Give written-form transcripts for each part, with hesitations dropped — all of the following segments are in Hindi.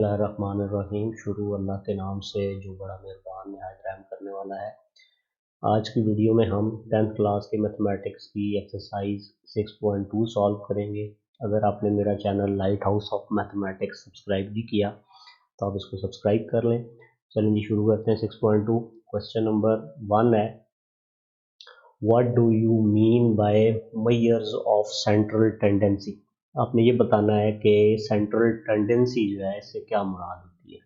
बिस्मिल्लाहिर्रहमानिर्रहीम। शुरू अल्लाह के नाम से जो बड़ा मेहरबान नहायत रहम करने वाला है। आज की वीडियो में हम 10th क्लास के मैथमेटिक्स की एक्सरसाइज 6.2 सॉल्व करेंगे। अगर आपने मेरा channel light house of mathematics subscribe नहीं किया तो आप इसको सब्सक्राइब कर लें। चलें जी, शुरू करते हैं। 6.2 क्वेश्चन नंबर 1 है, what do you mean by measures of central tendency. आपने ये बताना है कि सेंट्रल टेंडेंसी जो है इससे क्या मुराद होती है।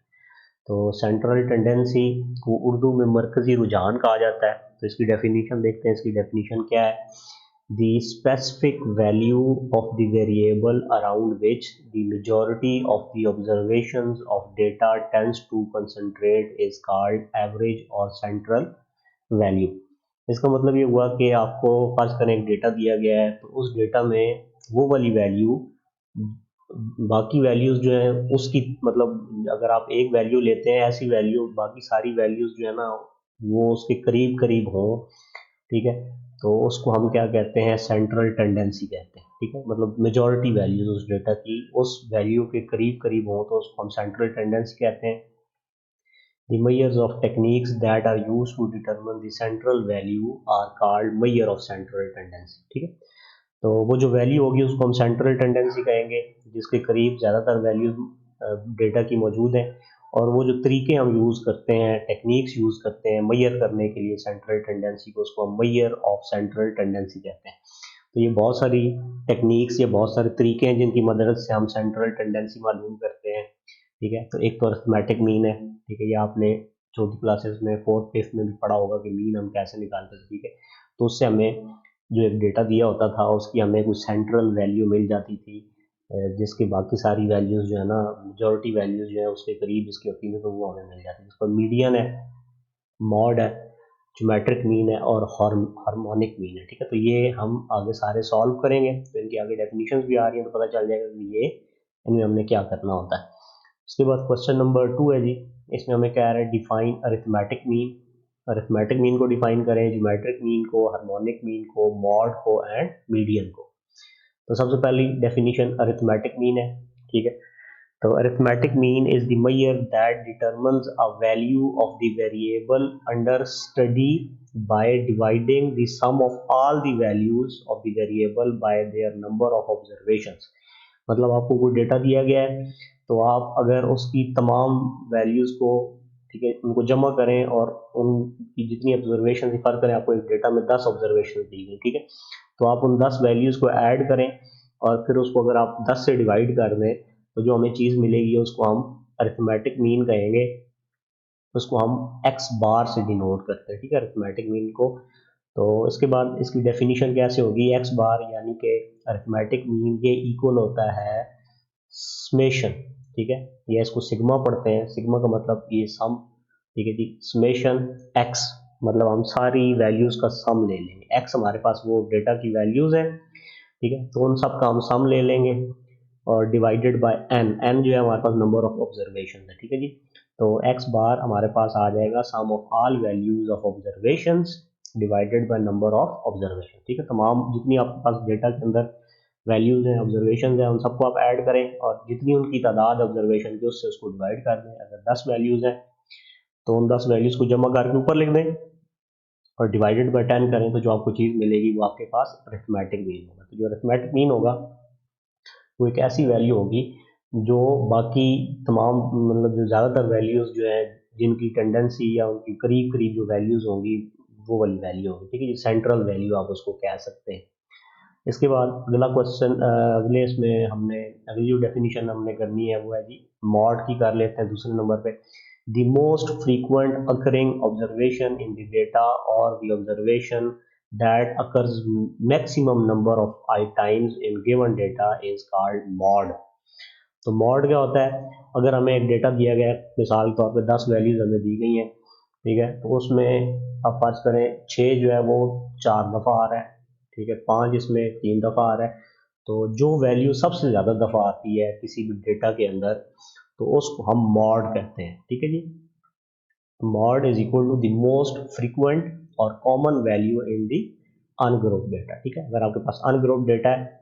तो सेंट्रल टेंडेंसी को उर्दू में मरकज़ी रुझान कहा जाता है। तो इसकी डेफिनेशन देखते हैं। इसकी डेफिनेशन क्या है? The specific value of the variable around which the majority of the observations of data tends to concentrate is called average और सेंट्रल वैल्यू। इसका मतलब ये हुआ कि आपको फर्ज करें एक डेटा दिया गया है, तो उस डेटा में वो वाली वैल्यू बाकी वैल्यूज जो है उसकी, मतलब अगर आप एक वैल्यू लेते हैं, ऐसी वैल्यू बाकी सारी वैल्यूज जो है ना वो उसके करीब करीब हो, ठीक है, तो उसको हम क्या कहते हैं? सेंट्रल टेंडेंसी कहते हैं। ठीक है, मतलब मेजॉरिटी वैल्यूज उस डेटा की उस वैल्यू के करीब करीब हो तो उसको हम सेंट्रल टेंडेंसी कहते हैं। The measures of techniques that are used to determine the central value are called measure of central tendency। ठीक है, तो वो जो वैल्यू होगी उसको हम सेंट्रल टेंडेंसी कहेंगे, जिसके करीब ज़्यादातर वैल्यूज डेटा की मौजूद है। और वो जो तरीके हम यूज़ करते हैं, टेक्निक्स यूज़ करते हैं मैयर करने के लिए सेंट्रल टेंडेंसी को, उसको हम मैयर ऑफ सेंट्रल टेंडेंसी कहते हैं। तो ये बहुत सारी टेक्निक्स या बहुत सारे तरीके हैं जिनकी मदद से हम सेंट्रल टेंडेंसी मालूम करते हैं। ठीक है, तो एक तो अरिथमेटिक मीन है। ठीक है, ये आपने छोटी क्लासेस में 4th 5th में भी पढ़ा होगा कि मीन हम कैसे निकालते थे। ठीक है, तो उससे हमें जो एक डेटा दिया होता था उसकी हमें कुछ सेंट्रल वैल्यू मिल जाती थी, जिसकी बाकी सारी वैल्यूज जो है ना, मेजॉरिटी वैल्यूज जो है उसके करीब जिसकी होती है तो वो हमें मिल जाती है। जिस पर मीडियन है, मॉड है, ज्योमेट्रिक मीन है और हार्मोनिक मीन है। ठीक है, तो ये हम आगे सारे सॉल्व करेंगे, तो इनकी आगे डेफिनेशंस भी आ रही हैं तो पता चल जाएगा कि ये इनमें हमने क्या करना होता है। उसके बाद क्वेश्चन नंबर 2 है जी, इसमें हमें क्या आ रहा है? Define arithmetic mean. Arithmetic mean को डिफाइन करें, ज्योमेट्रिक मीन को, हार्मोनिक मीन को, मॉड को एंड मीडियन को। तो सबसे पहली डेफिनेशन अरिथमेटिक मीन है। ठीक है, तो arithmetic mean is the measure that determines a value of the variable under study by dividing the sum of all the values of the variable by their number of observations। मतलब आपको कोई डेटा दिया गया है, तो आप अगर उसकी तमाम वैल्यूज को, ठीक है, उनको जमा करें और उनकी जितनी ऑब्जर्वेशन फर्क करें। आपको एक डेटा में 10 ऑब्जर्वेशन दी गई, ठीक है, तो आप उन 10 वैल्यूज को ऐड करें और फिर उसको अगर आप 10 से डिवाइड कर दें तो जो हमें चीज़ मिलेगी उसको हम अरिथमेटिक मीन कहेंगे। उसको हम एक्स बार से डिनोट करते हैं। ठीक है, अरिथमेटिक मीन को। तो इसके बाद इसकी डेफिनेशन कैसे होगी? एक्स बार यानी कि अरिथमेटिक मीन ये इक्वल होता है समेशन। ठीक है, ये इसको सिग्मा पढ़ते हैं। सिग्मा का मतलब ये सम। ठीक है जी, समेशन एक्स मतलब हम सारी वैल्यूज का सम ले लेंगे। एक्स हमारे पास वो डेटा की वैल्यूज है, ठीक है, तो उन सब का हम सम ले लेंगे और डिवाइडेड बाय एन। एन जो है हमारे पास नंबर ऑफ ऑब्जर्वेशन है। ठीक है जी, तो एक्स बार हमारे पास आ जाएगा sum of all values of observations divided by number of observation. ठीक है, तमाम जितनी आपके पास डेटा के अंदर वैल्यूज हैं, ऑब्जर्वेशन हैं, उन सबको आप ऐड करें और जितनी उनकी तादाद ऑब्जर्वेशन की उससे उसको डिवाइड कर दें। अगर 10 वैल्यूज हैं तो उन 10 वैल्यूज को जमा करके ऊपर लिख दें और डिवाइडेड बाय 10 करें तो जो आपको चीज़ मिलेगी वो आपके पास अरिथमेटिक मीन होगा। तो जो अरिथमेटिक मीन होगा वो एक ऐसी वैल्यू होगी जो बाकी तमाम, मतलब जो ज़्यादातर वैल्यूज़ जो है जिनकी टेंडेंसी या उनकी करीब करीब जो वैल्यूज़ होंगी वो वाली वैल्यू होगी। ठीक है, जो सेंट्रल वैल्यू आप उसको कह सकते हैं। इसके बाद अगला क्वेश्चन, अगले इसमें हमने अगली जो डेफिनेशन हमने करनी है वो है जी मॉड की। कर लेते हैं दूसरे नंबर पे। The most frequent occurring observation in the data और the observation that occurs maximum number of times in given data is called mod। तो mod क्या होता है? अगर हमें एक डेटा दिया गया है, मिसाल के तौर पे 10 वैल्यूज हमें दी गई हैं, ठीक है, तो उसमें आप फर्ज करें 6 जो है वो 4 दफ़ा आ रहा है, ठीक है, 5 इसमें 3 दफ़ा आ रहा है। तो जो वैल्यू सबसे ज़्यादा दफ़ा आती है किसी भी डेटा के अंदर तो उसको हम मॉड कहते हैं। ठीक है जी, mod is equal to the most frequent और common value in the ungroup data. ठीक है, अगर आपके पास अनग्रुप डेटा है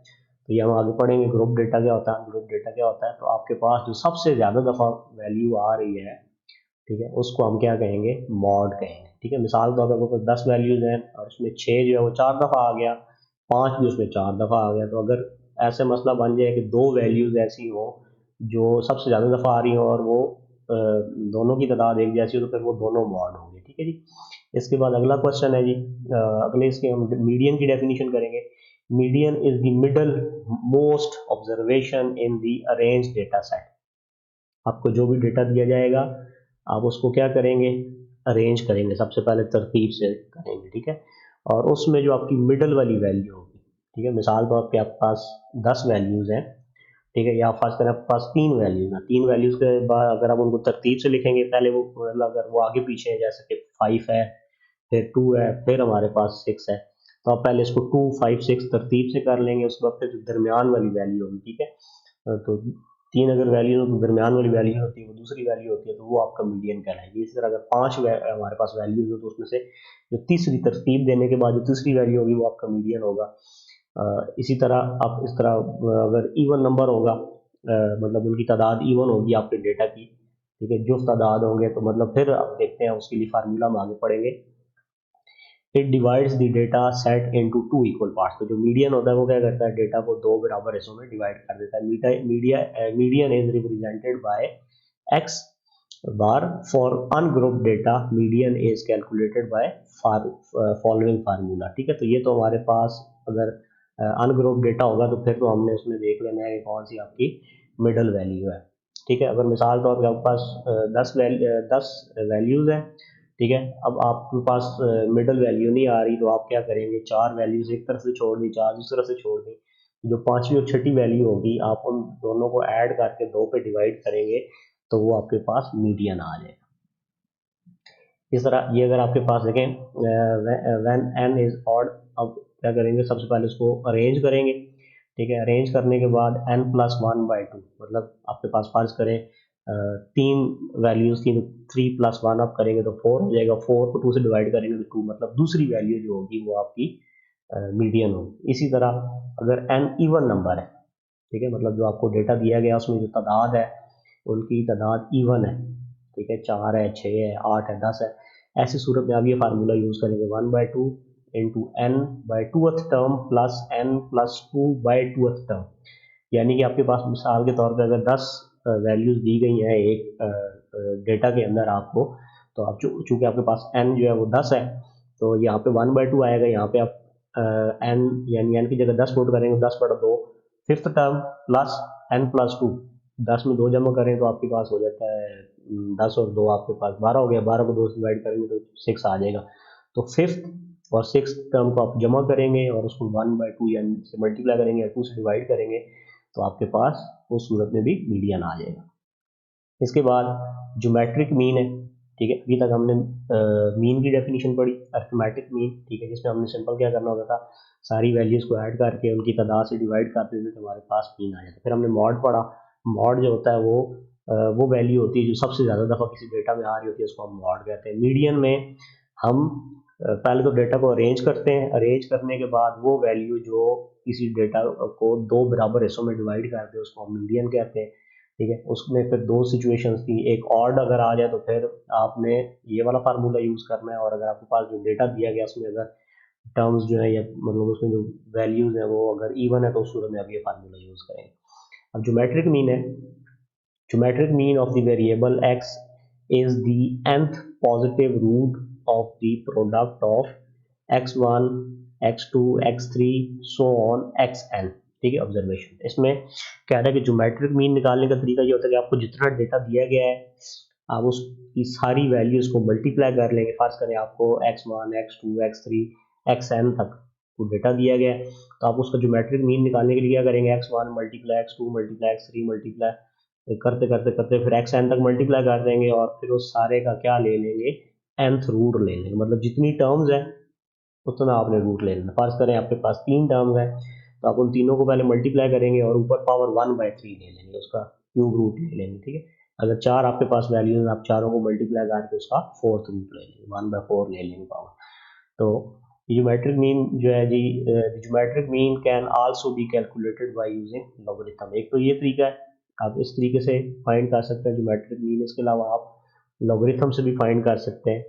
तो ये हम आगे पढ़ेंगे ग्रुप डेटा क्या होता है। ग्रुप डेटा क्या होता है, तो आपके पास जो सबसे ज़्यादा दफ़ा वैल्यू आ रही है, ठीक है, उसको हम क्या कहेंगे, मॉड कहेंगे। ठीक है, मिसाल के तौर पर आपके पास 10 वैल्यूज़ हैं और उसमें 6 जो है वो 4 दफ़ा आ गया, 5 भी उसमें 4 दफ़ा आ गया। तो अगर ऐसे मसला बन जाए कि दो वैल्यूज़ ऐसी हो जो सबसे ज़्यादा दफ़ा आ रही हो और वो दोनों की तादाद एक जैसी हो, तो फिर वो दोनों मॉड होंगे। ठीक है जी। इसके बाद अगला क्वेश्चन है जी, अगले इसके हम मीडियन की डेफिनेशन करेंगे। Median is the middle most observation in the arrange data set. आपको जो भी डेटा दिया जाएगा आप उसको क्या करेंगे, अरेंज करेंगे, सबसे पहले तरतीब से करेंगे। ठीक है, और उसमें जो आपकी मिडल वाली वैल्यू होगी, ठीक है, मिसाल तौर पे आपके पास 10 वैल्यूज़ हैं, ठीक है, या फर्स्ट करें आपके पास 3 वैल्यूज़ हैं। 3 वैल्यूज़ के बाद अगर आप उनको तरतीब से लिखेंगे, पहले वो मतलब अगर वो आगे पीछे है, जैसे कि 5 है, फिर 2 है, फिर हमारे पास 6 है, तो आप पहले इसको 2 5 6 तरतीब से कर लेंगे। उसके बाद फिर जो दरमियान वाली वैल्यू होगी, ठीक है, तो 3 अगर वैल्यू हो तो दरमियान वाली वैल्यू होती है वो दूसरी वैल्यू होती है, तो वो आपका मीडियन कहलाएगी। इसी तरह अगर 5 हमारे पास वैल्यूज हो तो उसमें से जो तीसरी तरतीब देने के बाद जो तीसरी वैल्यू होगी वो आपका मीडियन होगा। इसी तरह आप इस तरह अगर इवन नंबर होगा, मतलब उनकी तादाद इवन होगी आपके डेटा की, ठीक है, जो तादाद होंगे, तो मतलब फिर आप देखते हैं उसके लिए फार्मूला हम आगे पढ़ेंगे। It divides the data set into two equal parts. तो जो मीडियन होता है वो क्या करता है, डेटा को दो बराबर हिस्सों में डिवाइड कर देता है। Median is represented by x bar for ungrouped data. Median is calculated by following formula. ठीक है, तो ये तो हमारे पास अगर अनग्रुप्ड डेटा होगा तो फिर तो हमने उसमें देख लेना है कि कौन सी आपकी मिडल वैल्यू है। ठीक है, अगर मिसाल तौर पर आपके पास 10 वैल्यूज़ हैं, ठीक है, अब आपके पास मिडल वैल्यू नहीं आ रही, तो आप क्या करेंगे, 4 वैल्यूज एक तरफ से छोड़ दी, 4 दूसरी तरफ से छोड़ दी, जो पांचवी और छठी वैल्यू होगी आप उन दोनों को ऐड करके 2 पे डिवाइड करेंगे, तो वो आपके पास मीडियन आ जाएगा। इस तरह ये अगर आपके पास देखें व्हेन n इज ऑड, अब क्या करेंगे, सबसे पहले उसको अरेंज करेंगे। ठीक है, अरेंज करने के बाद n+1/2, मतलब आपके पास फर्ज करें 3 वैल्यूज थी, तो 3+1 आप करेंगे तो 4 हो जाएगा, 4 को 2 से डिवाइड करेंगे तो 2, मतलब दूसरी वैल्यू जो होगी वो आपकी मीडियन होगी। इसी तरह अगर n इवन नंबर है, ठीक है, मतलब जो आपको डेटा दिया गया उसमें जो तादाद है उनकी तादाद इवन है, ठीक है, 4 है, 6 है, 8 है, 10 है, ऐसी सूरत में आप ये फार्मूला यूज करेंगे 1/2 into n by twoth term plus n plus 2/2 term. यानी कि आपके पास मिसाल के तौर पर अगर 10 वैल्यूज दी गई हैं एक डेटा के अंदर आपको, तो आप चूंकि आपके पास n जो है वो 10 है, तो यहाँ पे 1/2 आएगा। यहाँ पे आप n यानी n की जगह 10 पुट करेंगे, 10/2 फिफ्थ टर्म प्लस n+2, 10 में 2 जमा करें तो आपके पास हो जाता है 10 और 2 आपके पास 12 हो गया, 12 को 2 से डिवाइड करेंगे तो 6 आ जाएगा। तो फिफ्थ और सिक्स टर्म को आप जमा करेंगे और उसको 1/2 यानी से मल्टीप्लाई करेंगे या 2 से डिवाइड करेंगे, तो आपके पास उस सूरत में भी मीडियन आ जाएगा। इसके बाद ज्योमेट्रिक मीन है, ठीक है, अभी तक हमने मीन की डेफिनेशन पढ़ी, अर्थमेटिक मीन, ठीक है, जिसमें हमने सिंपल क्या करना होता था, सारी वैल्यूज़ को ऐड करके उनकी तादाद से डिवाइड करते थे तो हमारे पास मीन आ जाता। फिर हमने मॉड पढ़ा। मॉड जो होता है वो वैल्यू होती है जो सबसे ज़्यादा दफ़ा किसी डेटा में आ रही होती है, उसको हम मॉड कहते हैं। मीडियन में हम पहले तो डेटा को अरेंज करते हैं, अरेंज करने के बाद वो वैल्यू जो किसी डेटा को दो बराबर हिस्सों में डिवाइड करते हैं उसको हम मीडियन कहते हैं। ठीक है, उसमें फिर दो सिचुएशंस थी, एक ऑड अगर आ जाए तो फिर आपने ये वाला फार्मूला यूज़ करना है, और अगर आपके पास जो डेटा दिया गया उसमें अगर टर्म्स जो है या मतलब उसमें जो वैल्यूज़ हैं वो अगर इवन है तो उस सूरत में आप ये फार्मूला यूज़ करेंगे। अब ज्योमेट्रिक मीन है, geometric mean of the variable x is the nth positive root of the product of x1 x2 x3 so on xn। ठीक है, ऑब्जर्वेशन इसमें कह रहा है कि ज्योमेट्रिक मीन निकालने का तरीका ये होता है कि आपको जितना डेटा दिया गया है आप उसकी सारी वैल्यूज को मल्टीप्लाई कर लेंगे। फर्स्ट करें आपको x1 x2 x3 xn तक को डेटा दिया गया है, तो आप उसका ज्योमेट्रिक मीन निकालने के लिए क्या करेंगे, x1 multiply x2 multiply x3 multiply करते करते करते फिर xn तक मल्टीप्लाई कर देंगे और फिर उस सारे का क्या ले लेंगे, nth रूट ले लेंगे। मतलब जितनी टर्म्स है उतना आपने रूट ले लेना। फर्ज करें आपके पास 3 टर्म्स हैं, तो आप उन तीनों को पहले मल्टीप्लाई करेंगे और ऊपर पावर 1/3 ले लेंगे, उसका क्यूब रूट ले लेंगे। ठीक है, अगर 4 आपके पास वैल्यूज हैं, आप चारों को मल्टीप्लाई करके उसका फोर्थ रूट ले लेंगे, 1/4 ले लेंगे पावर। तो ज्योमेट्रिक मीन जो है जी, geometric mean can also be calculated by using logarithm. एक तो ये तरीका है, आप इस तरीके से फाइंड कर सकते हैं ज्योमेट्रिक मीन। इसके अलावा आप लॉगरिथम से भी फाइंड कर सकते हैं।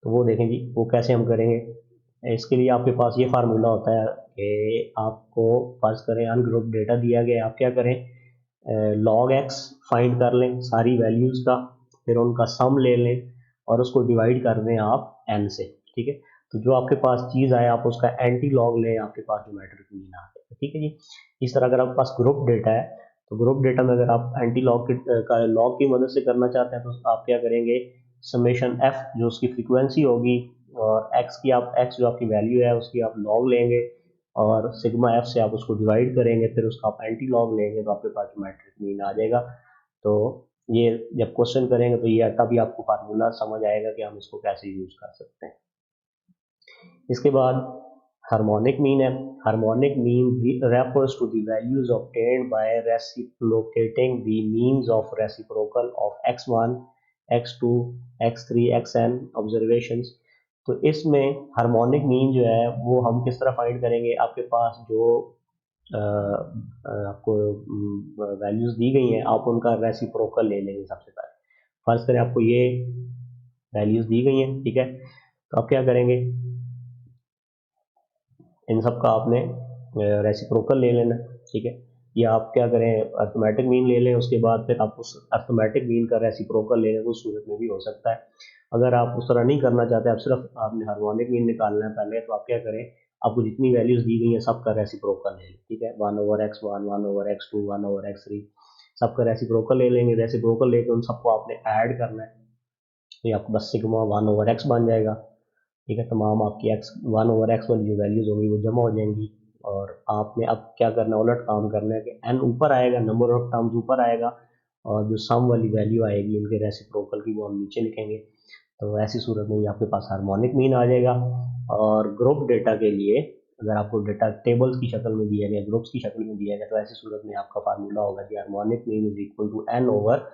तो वो देखें जी, वो कैसे हम करेंगे। इसके लिए आपके पास ये फार्मूला होता है कि आपको फर्ज करें अनग्रुप डेटा दिया गया, आप क्या करें, लॉग एक्स फाइंड कर लें सारी वैल्यूज़ का, फिर उनका सम ले लें और उसको डिवाइड कर दें आप एन से, ठीक है। तो जो आपके पास चीज़ आए आप उसका एंटी लॉग लें, आपके पास ज्योमेट्रिक मीन आ जाएगा, ठीक है जी। इस तरह अगर आपके पास ग्रुप डेटा है तो ग्रुप डेटा में अगर आप एंटी लॉग का लॉग की मदद से करना चाहते हैं तो आप क्या करेंगे, समेशन एफ जो उसकी फ्रीक्वेंसी होगी और एक्स की, आप एक्स जो आपकी वैल्यू है उसकी आप लॉग लेंगे और सिग्मा एफ से आप उसको डिवाइड करेंगे, फिर उसका आप एंटी लॉग लेंगे तो आपके पास ज्योमेट्रिक मीन आ जाएगा। तो ये जब क्वेश्चन करेंगे तो ये तभी आपको फार्मूला समझ आएगा कि हम इसको कैसे यूज कर सकते हैं। इसके बाद हार्मोनिक मीन है। Harmonic mean refers to the values obtained by reciprocating the means of reciprocal of x1 x2 x3 xn observations. तो इसमें हार्मोनिक मीन जो है वो हम किस तरह फाइंड करेंगे, आपके पास जो आपको वैल्यूज दी गई हैं आप उनका रेसिप्रोकल ले लेंगे। सबसे पहले फर्ज करें आपको ये वैल्यूज दी गई हैं, ठीक है, तो आप क्या करेंगे, इन सब का आपने रेसिप्रोकल ले लेना, ठीक है। या आप क्या करें, अर्थमेटिक मीन ले लें, उसके बाद फिर आप उस अर्थमेटिक मीन का रेसिप्रोकल ले लें, उस सूरत में भी हो सकता है। अगर आप उस तरह नहीं करना चाहते, आप सिर्फ आपने हार्मोनिक मीन निकालना है पहले, तो आप क्या करें, आपको जितनी वैल्यूज दी गई हैं सबका रेसिप्रोकल ले लें, ठीक है। 1/x1 1/x2 1/x3 सबका रेसिप्रोकल ले लेंगे। रेसिप्रोकल लेके उन सबको आपने ऐड करना है, तो आपको बस सिग्मा 1/x बन जाएगा, ठीक है। तमाम आपकी एक्स 1/x वाली जो वैल्यूज होंगी वो जमा हो जाएंगी और आपने अब क्या करना है, उलट काम करना है कि एन ऊपर आएगा, नंबर ऑफ टर्म्स ऊपर आएगा और जो सम वाली वैल्यू आएगी उनके रेसिप्रोकल की वो हम नीचे लिखेंगे। तो ऐसी सूरत में आपके पास हार्मोनिक मीन आ जाएगा। और ग्रुप डेटा के लिए अगर आपको डेटा टेबल्स की शक्ल में दिया गया, ग्रुप्स की शक्ल में दिया गया, तो ऐसी सूरत में आपका फार्मूला होगा कि harmonic mean is equal to n over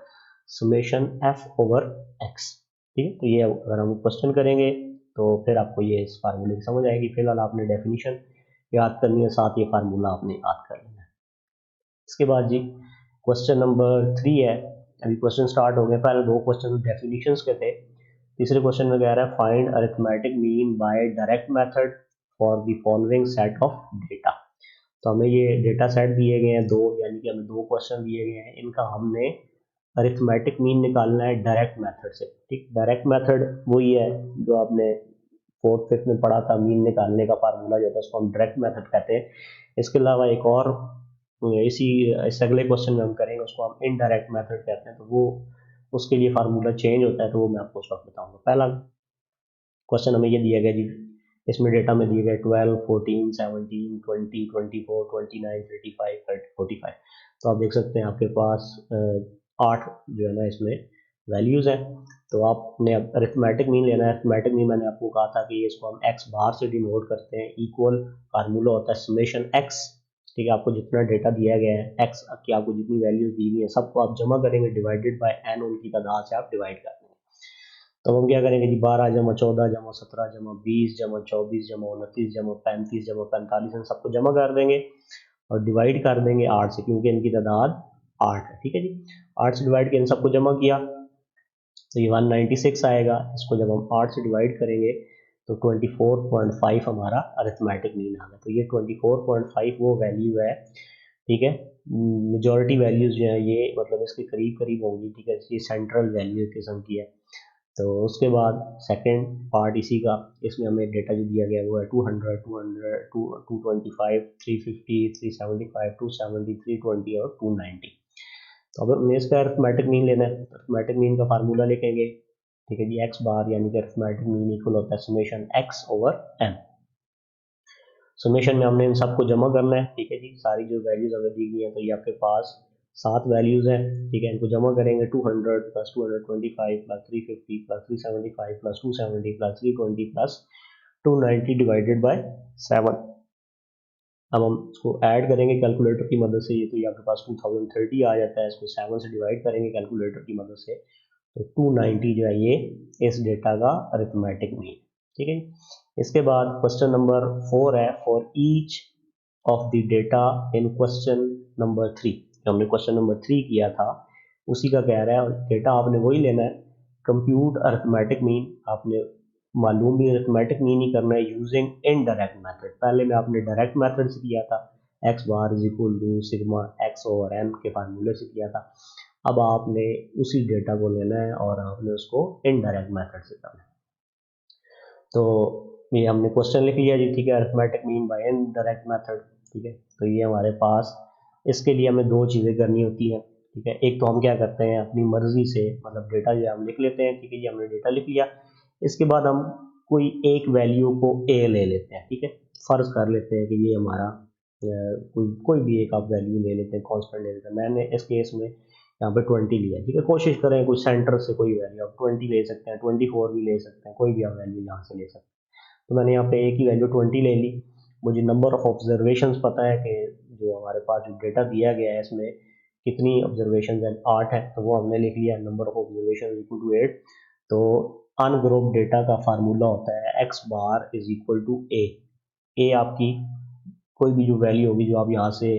summation f over x, ठीक है। तो ये अगर हम क्वेश्चन करेंगे तो फिर आपको ये इस फार्मूले की समझ आएगी। फिलहाल आपने डेफिनेशन याद करनी है, साथ ये फार्मूला आपने याद कर लेना है। इसके बाद जी क्वेश्चन नंबर 3 है। अभी क्वेश्चन स्टार्ट हो गए, पहले 2 क्वेश्चन डेफिनेशंस के थे। तीसरे क्वेश्चन में कह रहा है find arithmetic mean by direct method for the following set of data. तो हमें ये डेटा सेट दिए गए हैं 2, यानी कि हमें 2 क्वेश्चन दिए गए हैं, इनका हमने अरिथमेटिक मीन निकालना है डायरेक्ट मेथड से, ठीक। डायरेक्ट मेथड वही है जो आपने 4th 5th में पढ़ा था, मीन निकालने का फार्मूला जो था उसको हम डायरेक्ट मेथड कहते हैं। इसके अलावा एक और इस अगले क्वेश्चन में हम करेंगे, उसको हम इनडायरेक्ट मेथड कहते हैं। तो वो उसके लिए फार्मूला चेंज होता है, तो वो मैं आपको उस वक्त बताऊंगा। पहला क्वेश्चन हमें ये दिया गया जी, इसमें डेटा में दिए गए 12 14 17 20 24 29 35 45। तो आप देख सकते हैं आपके पास 8 जो है ना इसमें वैल्यूज़ हैं। तो आपने अब अरिथमेटिक मीन लेना है। अरिथमेटिक मीन मैंने आपको कहा था कि इसको हम एक्स बार से डिनोट करते हैं, इक्वल फार्मूला होता है समेशन एक्स, ठीक है। आपको जितना डेटा दिया गया है एक्स की, आपको जितनी वैल्यूज दी गई है सबको आप जमा करेंगे, डिवाइडेड बाय एन उनकी तादाद से आप डिवाइड कर देंगे। तो हम क्या करेंगे जी, 12 जमा 14 जमा 17 जमा 20 जमा 24 जमा 29 जमा 35 जमा 45 इन सबको जमा कर देंगे और डिवाइड कर देंगे 8 से, क्योंकि इनकी तादाद 8 है, ठीक है जी। 8 से डिवाइड किया, इन सबको जमा किया तो ये 196 आएगा। इसको जब हम 8 से डिवाइड करेंगे तो 24.5 हमारा अरिथमेटिक मीन आ गया। तो ये 24.5 वो वैल्यू है, ठीक है। मेजॉरिटी वैल्यूज जो है ये मतलब इसके करीब करीब होंगी, ठीक है। ये सेंट्रल वैल्यू किस्म की है। तो उसके बाद सेकंड पार्ट इसी का, इसमें हमें डेटा जो दिया गया वो है 200 200 225 350 375 270 320 और 290। तो अब हमें इसका अरिथमेटिक मीन लेना है। अरिथमेटिक मीन का फार्मूला लिखेंगे, ठीक है जी, एक्स बार यानी कि अरिथमेटिक मीन इक्वल होता है summation x over n. Summation में हमने इन सबको जमा करना है, ठीक है जी। सारी जो वैल्यूज हमें दी गई हैं तो ये आपके पास 7 वैल्यूज हैं, ठीक है। इनको जमा करेंगे 200 plus 225 plus 350 plus 375 plus 270 plus 320 plus 290 divided by 7। अब हम इसको ऐड करेंगे कैलकुलेटर की मदद से, ये तो ये आपके पास 2030 आ जाता है। इसको 7 से डिवाइड करेंगे कैलकुलेटर की मदद से तो 290 जो है ये इस डेटा का अरिथमेटिक मीन, ठीक है जी। इसके बाद क्वेश्चन नंबर 4 है, for each of the data in question number 3, हमने क्वेश्चन नंबर 3 किया था उसी का कह रहा है, डेटा आपने वही लेना है, कंप्यूट अरिथमेटिक मीन, आपने मालूम भी अरिथमेटिक मीन ही करना है यूजिंग इनडायरेक्ट मेथड। पहले में आपने डायरेक्ट मेथड से किया था, x bar is equal to sigma x over n के फार्मूले से किया था। अब आपने उसी डेटा को लेना है और आपने उसको इनडायरेक्ट मेथड से करना है। तो ये हमने क्वेश्चन लिख लिया जी, ठीक है, arithmetic mean bye indirect method, ठीक है। तो ये हमारे पास, इसके लिए हमें दो चीज़ें करनी होती हैं, ठीक है। एक तो हम क्या करते हैं अपनी मर्जी से, मतलब डेटा जो हम लिख लेते हैं, ठीक है जी, हमने डेटा लिख लिया। इसके बाद हम कोई एक वैल्यू को ए ले लेते हैं, ठीक है। फर्ज कर लेते हैं कि ये हमारा कोई भी एक आप वैल्यू ले लेते हैं, कॉन्स्टेंट ले लेते हैं। मैंने इस केस में यहाँ पे 20 लिया, ठीक है। कोशिश करें कोई सेंटर से कोई वैल्यू, आप 20 ले सकते हैं, 24 भी ले सकते हैं, कोई भी आप वैल्यू यहाँ से ले सकते हैं। तो मैंने यहाँ पे एक ही वैल्यू 20 ले ली। मुझे नंबर ऑफ ऑब्जर्वेशंस पता है कि जो हमारे पास जो डेटा दिया गया है इसमें कितनी ऑब्जर्वेशन है, 8 है, तो वो हमने लिख लिया, number of observation equal to 8। तो अनग्रुप डेटा का फार्मूला होता है x bar is equal to A. A आपकी कोई भी जो वैल्यू होगी जो आप यहाँ से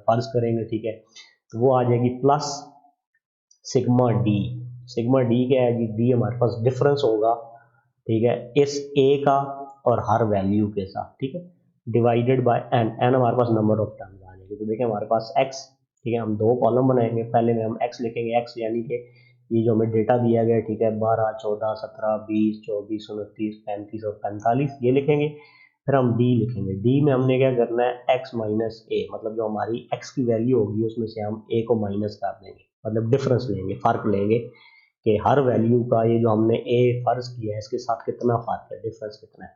फर्ज करेंगे, ठीक है, तो वो आ जाएगी plus sigma D. Sigma D क्या है जी, डी हमारे पास डिफरेंस होगा, ठीक है, इस ए का और हर वैल्यू के साथ, ठीक है, डिवाइडेड बाय एन। एन हमारे पास नंबर ऑफ टर्म्स आ जाएगी। तो देखिए हमारे पास एक्स, ठीक है, हम दो कॉलम बनाएंगे, पहले में हम एक्स लिखेंगे, एक्स यानी कि ये जो हमें डेटा दिया गया, ठीक है, 12, 14, 17, 20, 24, 29, 35 और 45 ये लिखेंगे। फिर हम डी लिखेंगे, डी में हमने क्या करना है, एक्स माइनस ए, मतलब जो हमारी एक्स की वैल्यू होगी उसमें से हम ए को माइनस कर देंगे, मतलब डिफरेंस लेंगे, फर्क लेंगे कि हर वैल्यू का ये जो हमने ए फर्ज किया है इसके साथ कितना फर्क है, डिफरेंस कितना है।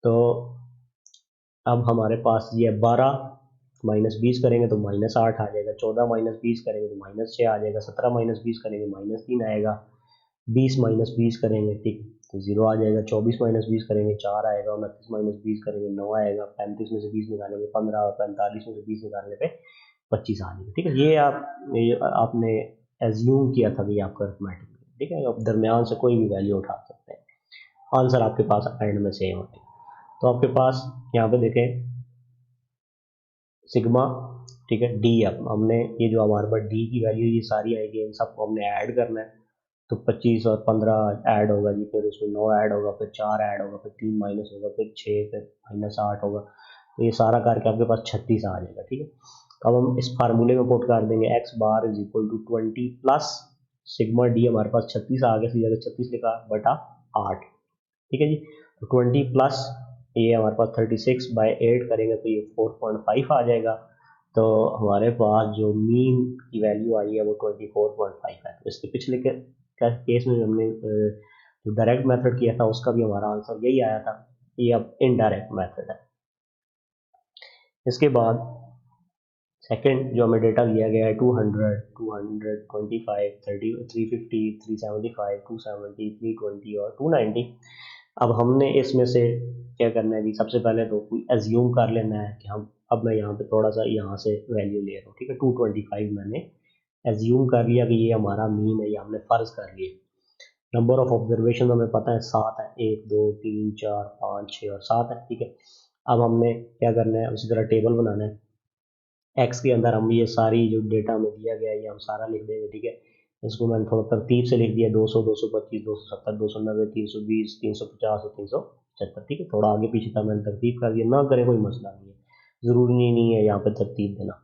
तो अब हमारे पास ये 12 माइनस 20 करेंगे तो माइनस 8 आ जाएगा, 14 माइनस 20 करेंगे तो माइनस 6 आ जाएगा, 17 माइनस 20 करेंगे माइनस 3 आएगा, 20 माइनस 20 करेंगे, ठीक, तो 0 आ जाएगा, 24 माइनस 20 करेंगे 4 आएगा, 29 माइनस 20 करेंगे 9 आएगा, 35 में से 20 निकालेंगे 15 और 45 में से 20 निकालने पे 25 आ जाएगा, ठीक है। ये आपने एज्यूम किया था कि आपका अरिथमेटिक, ठीक है, आप दरमियान से कोई भी वैल्यू उठा सकते हैं, आंसर आपके पास एंड में सेम होगा। तो आपके पास यहाँ पे देखें सिग्मा, ठीक है, डी, अब हमने ये जो हमारे पास डी की वैल्यू ये सारी आएगी, इन सबको हमने ऐड करना है। तो 25 और 15 ऐड होगा जी, फिर उसमें 9 ऐड होगा, फिर 4 ऐड होगा, फिर 3 माइनस होगा, फिर 6, फिर माइनस 8 होगा, तो ये सारा करके आपके पास 36 आ जाएगा, ठीक है। तो अब हम इस फार्मूले में पुट कर देंगे x bar is equal to 20 plus sigma d, हमारे पास 36 आ गया, इसी जगह 36 लिखा बटा 8, ठीक है जी। तो 20 प्लस ये हमारे पास 36 बाय 8 करेंगे तो ये 4.5 आ जाएगा। तो हमारे पास जो मीन की वैल्यू आई है वो 24.5 है। तो इसके पिछले केस में हमने जो डायरेक्ट मेथड किया था उसका भी हमारा आंसर यही आया था। ये अब इनडायरेक्ट मेथड है। इसके बाद सेकंड जो हमें डेटा दिया गया है 200, 225, 30, 350, 375, 270, 320 और 290। अब हमने इसमें से क्या करना है जी, सबसे पहले तो कोई एज्यूम कर लेना है कि हम, अब मैं यहाँ पे थोड़ा सा यहाँ से वैल्यू ले रहा हूँ, ठीक है, 225 मैंने एज्यूम कर लिया कि ये हमारा मीन है, ये हमने फर्ज कर लिया। नंबर ऑफ ऑब्जर्वेशन हमें पता है 7 है, 1, 2, 3, 4, 5, 6 और 7 है, ठीक है। अब हमने क्या करना है, उसी तरह टेबल बनाना है। एक्स के अंदर हम ये सारी जो डेटा हमें दिया गया है ये हम सारा लिख देंगे, ठीक है। इसको मैंने थोड़ा तरतीब से लिख दिया, 200, 225, 270, 290, 320, 350 और 375, ठीक है। थोड़ा आगे पीछे था मैंने तरतीब कर दिया, ना करें कोई मसला नहीं है, ज़रूरी नहीं है यहाँ पे तरतीब देना।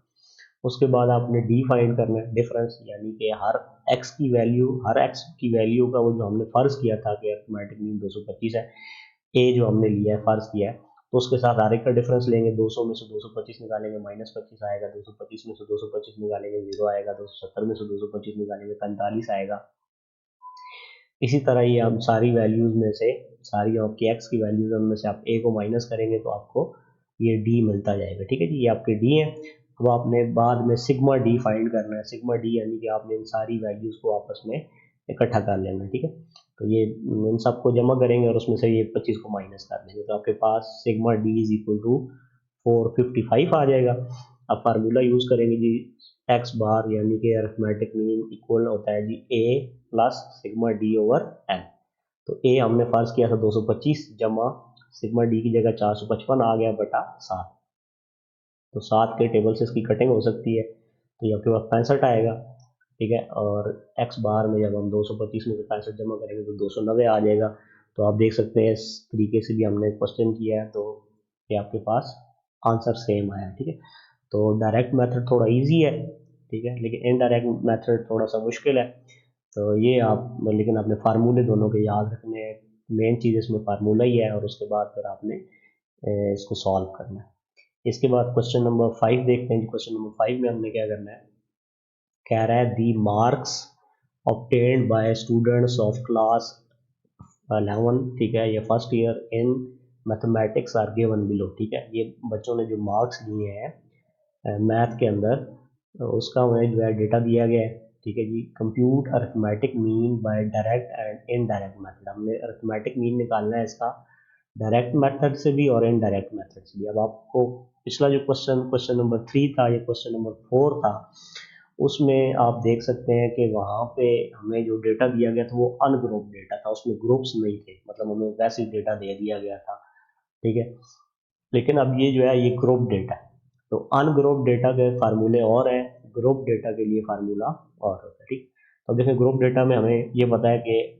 उसके बाद आपने डी फाइंड करना है, डिफरेंस, यानी कि हर एक्स की वैल्यू का वो जो हमने फ़र्ज़ किया था कि अरिथमेटिक मीन 225 है, ए जो हमने लिया है फ़र्ज़ किया है, तो उसके साथ हर एक का डिफरेंस लेंगे, 200 में से 225 निकालेंगे माइनस 25 आएगा, 225 में से 225 निकालेंगे 0 आएगा, 270 में से 225 निकालेंगे 45 आएगा। इसी तरह ये हम सारी वैल्यूज़ में से, सारी आपकी एक्स की वैल्यूज़ में से आप ए को माइनस करेंगे तो आपको ये डी मिलता जाएगा, ठीक है जी, ये आपके डी है। अब आपने बाद में सिग्मा डी फाइंड करना है, सिग्मा डी यानी कि आपने इन सारी वैल्यूज़ को आपस में इकट्ठा कर लेना है, ठीक है। तो ये इन सबको जमा करेंगे और उसमें से ये 25 को माइनस कर देंगे, तो आपके पास sigma D is equal to 455 आ जाएगा। अब फार्मूला यूज़ करेंगे जी, एक्स बार यानी कि अरिथमेटिक मीन इक्वल होता है जी A plus sigma D over N. तो ए हमने फर्ज किया था 225 जमा सिग्मा डी की जगह 455 आ गया बटा 7। तो 7 के टेबल से इसकी कटिंग हो सकती है, तो ये आपके पास 65 आएगा, ठीक है। और एक्स बार में जब हम 225 में से 65 जमा करेंगे तो 290 आ जाएगा। तो आप देख सकते हैं इस तरीके से भी हमने क्वेश्चन किया है, तो ये आपके पास आंसर सेम आया, ठीक है। तो डायरेक्ट मेथड थोड़ा इजी है, ठीक है, लेकिन इनडायरेक्ट मेथड थोड़ा सा मुश्किल है। तो ये आप लेकिन आपने फार्मूले दोनों के याद रखने हैं, मेन चीज़ इसमें फार्मूला ही है, और उसके बाद फिर आपने इसको सॉल्व करना है। इसके बाद क्वेश्चन नंबर 5 देखते हैं जी। क्वेश्चन नंबर 5 में हमने क्या करना है, कह रहा है the marks obtained by students of class 11, ठीक है, ये first year in mathematics are given below, ठीक है। ये बच्चों ने जो मार्क्स लिए हैं मैथ के अंदर, उसका हमें जो है डेटा दिया गया है, ठीक है जी। Compute arithmetic mean by direct and indirect method, हमने अरिथमेटिक मीन निकालना है इसका डायरेक्ट मेथड से भी और इनडायरेक्ट मेथड से भी। अब आपको पिछला जो क्वेश्चन नंबर 3 था, या क्वेश्चन नंबर 4 था, उसमें आप देख सकते हैं कि वहाँ पे हमें जो डेटा दिया गया था वो अनग्रुप डेटा था, उसमें ग्रुप्स नहीं थे, मतलब हमें वैसे डेटा दे दिया गया था, ठीक है। लेकिन अब ये जो है ये ग्रुप डेटा है, तो अनग्रुप डेटा के फार्मूले और हैं, ग्रुप डेटा के लिए फार्मूला और होता है, ठीक। तो देखिए ग्रुप डेटा में हमें ये पता है कि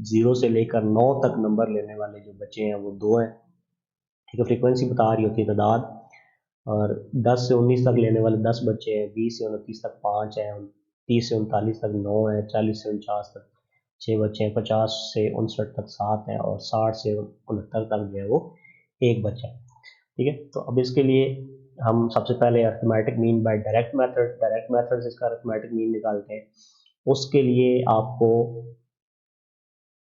0 से लेकर 9 तक नंबर लेने वाले जो बच्चे हैं वो 2 हैं, ठीक है। फ्रीक्वेंसी बता रही होती है तादाद, और 10 से 19 तक लेने वाले 10 बच्चे हैं, 20 से 29 तक 5 हैं, 30 से 39 तक 9 है, 40 से 49 तक 6 बच्चे हैं, 50 से 59 तक 7 हैं, और 60 से 69 तक जो है वो 1 बच्चा है, ठीक है। तो अब इसके लिए हम सबसे पहले arithmetic mean by direct method से इसका अरिथमेटिक मीन निकालते हैं। उसके लिए आपको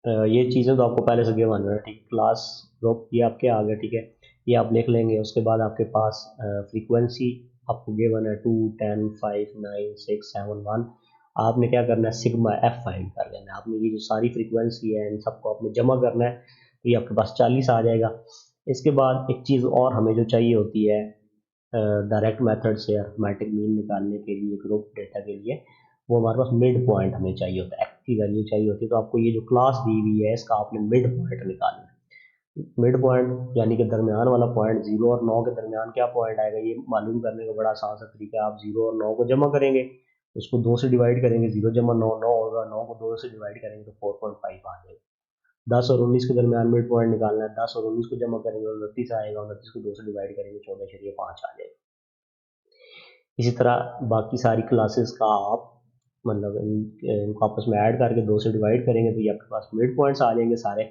ये चीज़ें तो आपको पहले से गिवन है, ठीक है। क्लास ग्रुप ये आपके आ गए, ठीक है, ये आप लिख लेंगे। उसके बाद आपके पास फ्रीक्वेंसी आपको गिवन है 2, 10, 5, 9, 6, 7, 1। आपने क्या करना है, सिग्मा एफ फाइंड कर लेना है। आपने ये जो सारी फ्रीक्वेंसी है इन सबको आपने जमा करना है, तो ये आपके पास 40 आ जाएगा। इसके बाद एक चीज़ और हमें जो चाहिए होती है डायरेक्ट मेथड से अरिथमेटिक मीन निकालने के लिए, ग्रुप डेटा के लिए, वो हमारे पास मिड पॉइंट हमें चाहिए होता है, एक्स की वैल्यू चाहिए होती है। तो आपको ये जो क्लास दी हुई है इसका आपने मिड पॉइंट निकालना है। मिड पॉइंट यानी कि दरमियान वाला पॉइंट, 0 और 9 के दरमियान क्या पॉइंट आएगा, ये मालूम करने का बड़ा आसान सा तरीका है। आप 0 और 9 को जमा करेंगे, उसको 2 से डिवाइड करेंगे, 0 जमा 9 9 होगा, 9 को 2 से डिवाइड करेंगे तो 4.5 आ जाएगा। 10 और 19 के दरमियान मिड पॉइंट निकालना है, 10 और 19 को जमा करेंगे 29 आएगा, 29 को 2 से डिवाइड करेंगे 14.5 आ जाएगा। इसी तरह बाकी सारी क्लासेस का आप मतलब इनको आपस में ऐड करके 2 से डिवाइड करेंगे तो ये आपके पास मिड पॉइंट्स आ जाएंगे सारे।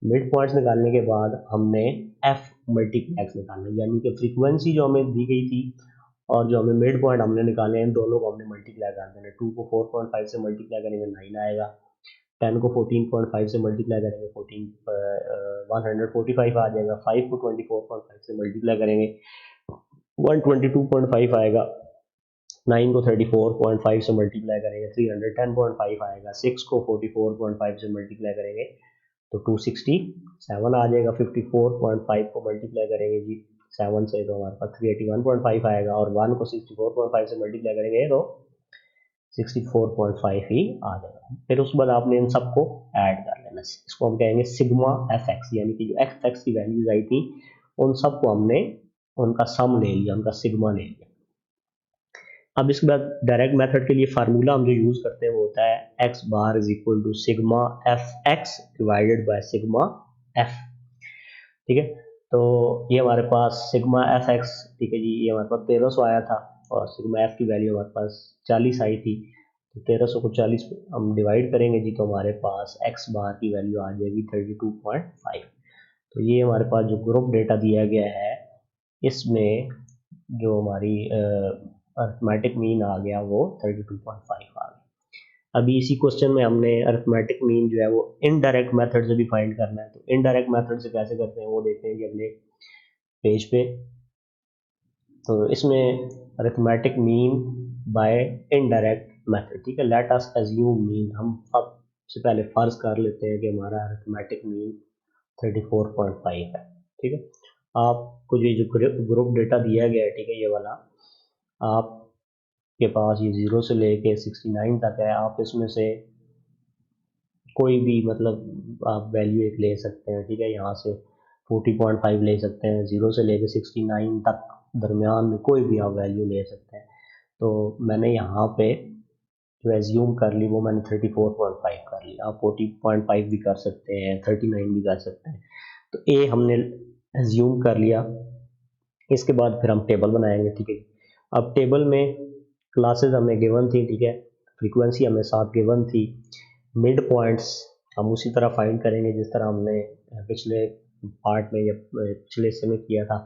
मिड पॉइंट्स निकालने के बाद हमने एफ मल्टीप्लेक्स निकालना है, यानी कि फ्रीक्वेंसी जो हमें दी गई थी और जो हमें मिड पॉइंट हमने निकाले हैं, इन दोनों को हमने मल्टीप्लाई कर देना है। 2 को 4.5 से मल्टीप्लाई करेंगे 9 आएगा, 10 को 14.5 से मल्टीप्लाई करेंगे 145 आ जाएगा, 5 को 24.5 से मल्टीप्लाई करेंगे 122.5 आएगा, 9 को 34.5 से मल्टीप्लाई करेंगे 310.5 आएगा, 6 को 44.5 से मल्टीप्लाई करेंगे तो 267 आ जाएगा, 54.5 को मल्टीप्लाई करेंगे जी 7 से तो हमारे पास 381.5 आएगा, और 1 को 64.5 से मल्टीप्लाई करेंगे तो 64.5 ही आ जाएगा। फिर उसके बाद आपने इन सबको ऐड कर लेना, इसको हम कहेंगे सिग्मा एफ एक्स, यानी कि जो एक्स एक्स की वैल्यूज आई थी उन सबको हमने उनका सम ले लिया, उनका सिग्मा ले लिया। अब इसके बाद डायरेक्ट मेथड के लिए फार्मूला हम जो यूज करते हैं वो होता है x bar is equal to sigma f x divided by sigma F, ठीक है। तो ये हमारे पास सिग्मा एफ एक्स, ठीक है जी, ये हमारे पास 1300 आया था, और सिग्मा एफ की वैल्यू हमारे पास 40 आई थी। तो 1300 को 40 हम डिवाइड करेंगे जी, तो हमारे पास एक्स बार की वैल्यू आ जाएगी 32.5। तो ये हमारे पास जो ग्रुप डेटा दिया गया है इसमें जो हमारी अरिथमेटिक मीन आ गया वो 32.5 आ गया। अभी इसी क्वेश्चन में हमने अरिथमेटिक मीन जो है वो इनडायरेक्ट मेथड से भी फाइंड करना है, तो इनडायरेक्ट मेथड से कैसे करते हैं वो देखते हैं कि अगले पेज पे। तो इसमें arithmetic mean bye indirect method, ठीक है। लेट अस अज्यूम मीन, हम सबसे पहले फर्ज कर लेते हैं कि हमारा अरिथमेटिक मीन 34.5 है, ठीक है। आपको ये जो ग्रुप डेटा दिया गया है, ठीक है, ये वाला आपके पास ये 0 से लेके 69 तक है। आप इसमें से कोई भी मतलब आप वैल्यू एक ले सकते हैं, ठीक है। यहाँ से 40.5 ले सकते हैं, 0 से लेकर 69 तक दरमियान में कोई भी आप वैल्यू ले सकते हैं। तो मैंने यहाँ पे जो एज्यूम कर ली वो मैंने 34.5 कर लिया। आप 40.5 भी कर सकते हैं, 39 भी कर सकते हैं। तो ए हमने एज्यूम कर लिया। इसके बाद फिर हम टेबल बनाएंगे, ठीक है। अब टेबल में क्लासेस हमें गिवन थी, ठीक है, फ्रीक्वेंसी हमें साथ गिवन थी, मिड पॉइंट्स हम उसी तरह फाइंड करेंगे जिस तरह हमने पिछले पार्ट में या पिछले हिस्से में किया था,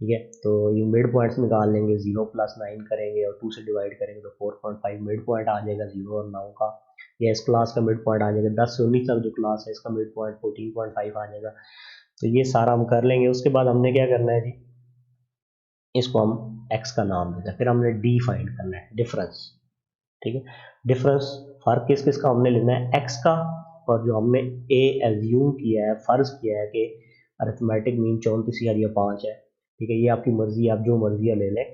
ठीक है। तो ये मिड पॉइंट्स निकाल लेंगे, 0 + 9 करेंगे और 2 से डिवाइड करेंगे तो 4.5 मिड पॉइंट आ जाएगा 0 और 9 का। या इस क्लास का मिड पॉइंट आ जाएगा, 10 से 19 तक जो क्लास है इसका मिड पॉइंट 14.5 आ जाएगा। तो ये सारा हम कर लेंगे। उसके बाद हमने क्या करना है जी, इसको हम x का नाम देते हैं। फिर हमने d फाइंड करना है, डिफरेंस, ठीक है। डिफरेंस फर्क किस किस का हमने लेना है, x का, और जो हमने a एज्यूम किया है, फर्ज किया है कि अरिथमेटिक मीन 34 या 5 है, ठीक है। ये आपकी मर्जी, आप जो मर्जी ले लें।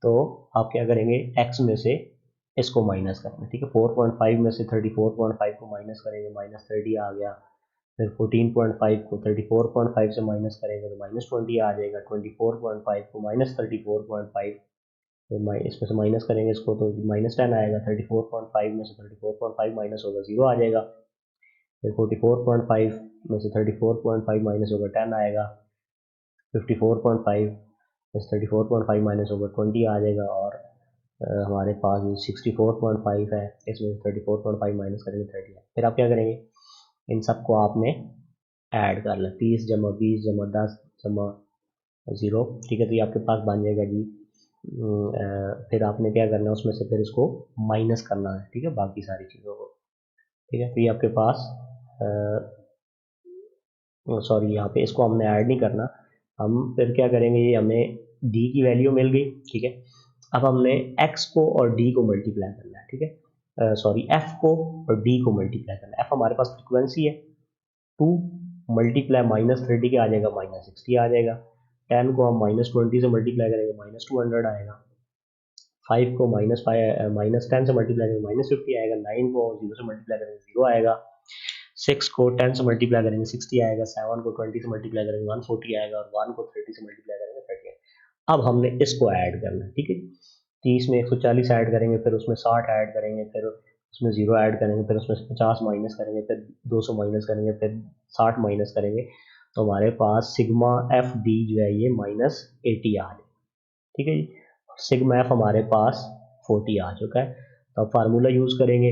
तो आप क्या करेंगे, x में से इसको माइनस करना है, ठीक है। 4.5 में से 34.5 को माइनस करेंगे, -30 आ गया। फिर 14.5 को 34.5 से माइनस करेंगे तो -20 आ जाएगा। 24.5 को -34.5, फिर इसमें से माइनस करेंगे इसको तो -10 आएगा। 34.5 में से 34.5 माइनस होगा 0 आ जाएगा। फिर 44.5 में से 34.5 माइनस होगा 10 आएगा। 54.5 में से 34.5 माइनस होगा 20 आ जाएगा। और हमारे पास 64.5 है, इसमें 34.5 माइनस करेंगे 30 है। फिर आप क्या करेंगे, इन सबको आपने ऐड कर लें, 30 जमा 20 जमा 10 जमा 0, ठीक है। तो ये आपके पास बन जाएगा जी। फिर आपने क्या करना है, उसमें से फिर इसको माइनस करना है, ठीक है, बाकी सारी चीज़ों को, ठीक है। तो ये आपके पास सॉरी, यहाँ पे इसको हमने ऐड नहीं करना। हम फिर क्या करेंगे, ये हमें d की वैल्यू मिल गई, ठीक है। अब हमने x को और d को मल्टीप्लाई करना है, ठीक है। सॉरी, f को और d को मल्टीप्लाई करना है। f हमारे पास फ्रिक्वेंसी है, 2 मल्टीप्लाई -30 के आ जाएगा, -60 आ जाएगा। 10 को हम -20 से मल्टीप्लाई करेंगे, -200 आएगा। 5 को -10 से मल्टीप्लाई करेंगे, -50 आएगा। 9 को 0 से मल्टीप्लाई करेंगे, 0 आएगा। 6 को 10 से मल्टीप्लाई करेंगे, 60 आएगा। 7 को 20 से मल्टीप्लाई करेंगे, 140 आएगा। और 1 को 30 से मल्टीप्लाई करेंगे, 30 आएगा। अब हमने इसको ऐड करना है, ठीक है। 30 में 140 ऐड करेंगे, फिर उसमें 60 ऐड करेंगे, फिर उसमें 0 ऐड करेंगे, फिर उसमें 50 माइनस करेंगे, फिर 200 माइनस करेंगे, फिर 60 माइनस करेंगे। तो हमारे पास सिग्मा एफ डी जो है ये -80 आ जाए, ठीक है जी। सिग्मा एफ हमारे पास 40 आ चुका है। तो अब फार्मूला यूज़ करेंगे।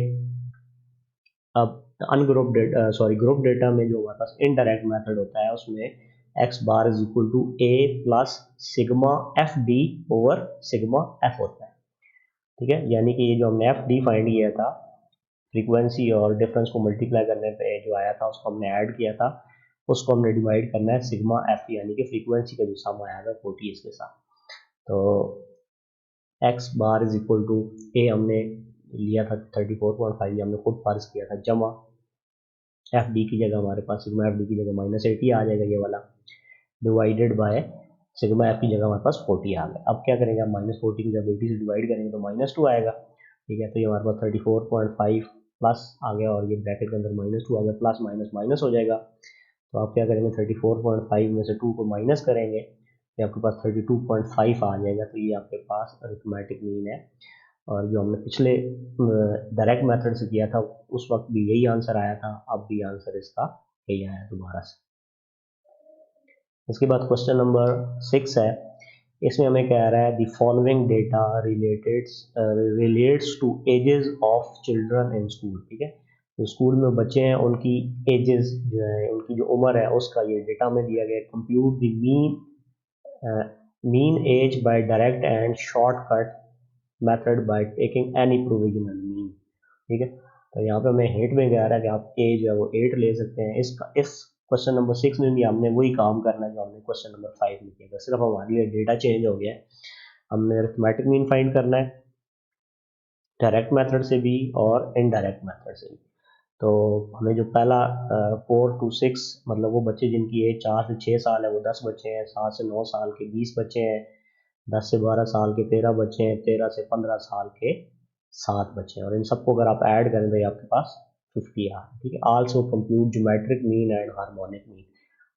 अब ungroup data, sorry, group data में जो हमारे पास इनडायरेक्ट मेथड होता है उसमें x bar is equal to a plus sigma F D over sigma F होता है, ठीक है। यानी कि ये जो हमने एफ डी फाइंड किया था, फ्रीक्वेंसी और डिफरेंस को मल्टीप्लाई करने पे जो आया था उसको हमने ऐड किया था, उसको हमने डिवाइड करना है सिग्मा एफ, यानी कि फ्रीक्वेंसी का जो सम आया था 40 इसके साथ। तो x bar is equal to a हमने लिया था 34.5, ये हमने खुद फर्ज किया था, जमा एफ डी की जगह हमारे पास सिग्मा एफ डी की जगह -80 आ जाएगा ये वाला, डिवाइडेड बाय सिग्मा एफ की जगह हमारे पास 40 आ गया। अब क्या करेंगे, हम -40 को जब 80 से डिवाइड करेंगे तो -2 आएगा, ठीक है। तो ये हमारे पास 34.5 प्लस आ गया और ये ब्रैकेट के अंदर -2 आ गया, प्लस माइनस माइनस हो जाएगा। तो आप क्या करेंगे, 34.5 में से 2 को माइनस करेंगे, ये आपके पास 32.5 आ जाएगा। तो ये आपके पास अरिथमेटिक मीन है। और जो हमने पिछले डायरेक्ट मेथड से किया था उस वक्त भी यही आंसर आया था, अब भी आंसर इसका यही आया दोबारा से। इसके बाद क्वेश्चन नंबर 6 है। इसमें हमें कह रहा है the following data relates to ages of children in school, ठीक है। जो स्कूल में बच्चे हैं उनकी एजेस जो है, उनकी जो उम्र है उसका ये डेटा में दिया गया है। Compute the mean age by direct and shortcut method by taking any provisional mean, ठीक है। तो यहाँ पे हमें हिंट में कह रहा है कि आप एज है वो 8 ले सकते हैं। इस क्वेश्चन नंबर 6 में भी हमने वही काम करना है जो हमने क्वेश्चन नंबर 5 में किया था, सिर्फ हमारे लिए डेटा चेंज हो गया है। हमने अरिथमेटिक मीन फाइंड करना है, डायरेक्ट मेथड से भी और इनडायरेक्ट मेथड से भी। तो हमें जो पहला 4 to 6 मतलब वो बच्चे जिनकी एज 4 से 6 साल है वो 10 बच्चे हैं, 7 से 9 साल के 20 बच्चे हैं, 10 से 12 साल के 13 बच्चे हैं, 13 से 15 साल के 7 बच्चे हैं। और इन सबको अगर आप ऐड करें तो ये आपके पास 50 आ, ठीक है। Also compute geometric mean and harmonic mean,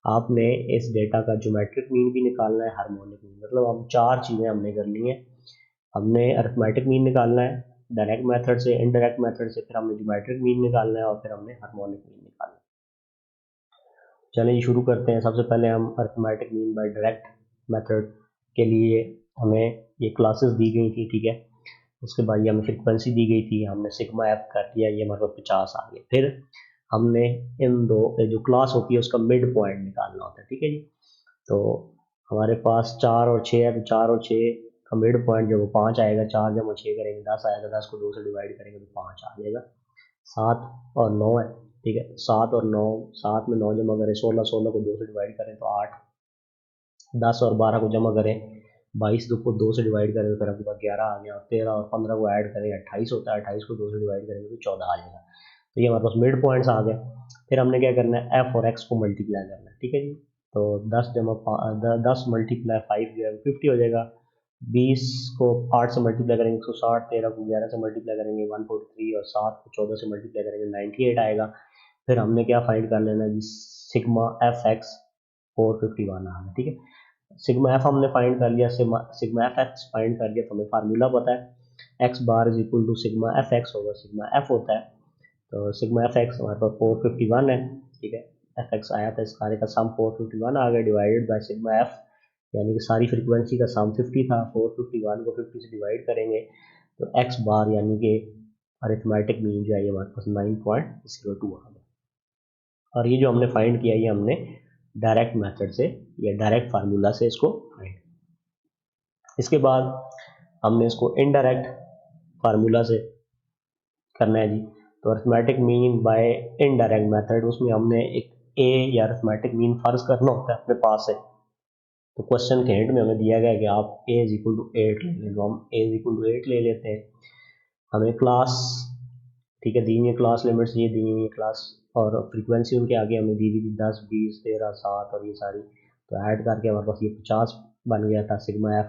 आपने इस डेटा का ज्योमेट्रिक मीन भी निकालना है, हार्मोनिक मीन, मतलब हम 4 चीज़ें हमने करनी है। हमने अरिथमेटिक मीन निकालना है डायरेक्ट मेथड से, इनडायरेक्ट मेथड से, फिर हमने ज्योमेट्रिक मीन निकालना है और फिर हमने हार्मोनिक मीन निकालना है। चलिए शुरू करते हैं। सबसे पहले हम arithmetic mean by direct method के लिए हमें ये क्लासेस दी गई थी, ठीक है। उसके बाद ये हमें फ्रीक्वेंसी दी गई थी, हमने सिग्मा एफ कर दिया, ये हमारे पास 50 आ गया। फिर हमने इन दो जो क्लास होती है उसका मिड पॉइंट निकालना होता है, ठीक है जी। तो हमारे पास 4 और 6 है, तो 4 और 6 का मिड पॉइंट जो वो 5 आएगा, 4 जब 6 करेंगे 10 आएगा, 10 को 2 से डिवाइड करेंगे तो 5 आ जाएगा। 7 और 9 है, ठीक है। 7 और 9, 7 में 9 जमा करें 16, 16 को 2 से डिवाइड करें तो 8, 10 और 12 को जमा करें 22 को 2 से डिवाइड करें तो फिर आपके पास 11 आ गया, और 13 और 15 को ऐड करें 28 होता है, 28 को 2 से डिवाइड करेंगे तो 14 आ जाएगा। तो ये हमारे पास मिड पॉइंट्स आ गए। फिर हमने क्या करना है, एफ और एक्स को मल्टीप्लाई करना है, ठीक है जी। तो 10 जमा 10 मल्टीप्लाई 5 जो है 50 हो जाएगा। 20 को 8 से मल्टीप्लाई करेंगे 160, 13 को 11 से मल्टीप्लाई करेंगे 143, और 7 को 14 से मल्टीप्लाई करेंगे 98 आएगा। फिर हमने क्या फाइंड कर लेना है जी, सिग्मा एफ एक्स 451 आ गया, ठीक है। सिग्मा एफ हमने फाइंड कर लिया, सिग्मा एफ एक्स फाइंड कर लिया, तो हमें फार्मूला पता है x bar is equal to sigma f x होगा, सिग्मा एफ होता है। तो सिग्मा एफ एक्स हमारे पास 451 है, ठीक है। एफ एक्स आया था, इस सारे का सम 451 आ गया, डिवाइडेड बाय सिग्मा एफ, यानी कि सारी फ्रीक्वेंसी का सम 50 था। 451 को 50 से डिवाइड करेंगे तो एक्स बार यानी कि अरिथमेटिक मीन जो है ये हमारे पास 9.02 आ गया। और ये जो हमने फाइंड किया ये हमने डायरेक्ट मेथड से या डायरेक्ट फार्मूला से इसको फाइंड। इसके बाद हमने इसको इनडायरेक्ट फार्मूला से करना है जी। तो arithmetic mean bye indirect method, उसमें हमने एक ए या अरिथमेटिक मीन फर्ज करना होता है अपने पास से। तो क्वेश्चन के हिंट में हमें दिया गया है कि आप ए इज इक्वल टू 8 ले लें, तो हम ए इज इक्वल टू 8 ले लेते हैं। हमें क्लास, ठीक है, दी हुई क्लास लिमिट्स ये दी हुई क्लास, और फ्रीक्वेंसी उनके आगे हमें दी हुई थी 10, 20, 13, 7 और ये सारी, तो ऐड करके हमारे पास ये 50 बन गया था सिग्मा एफ।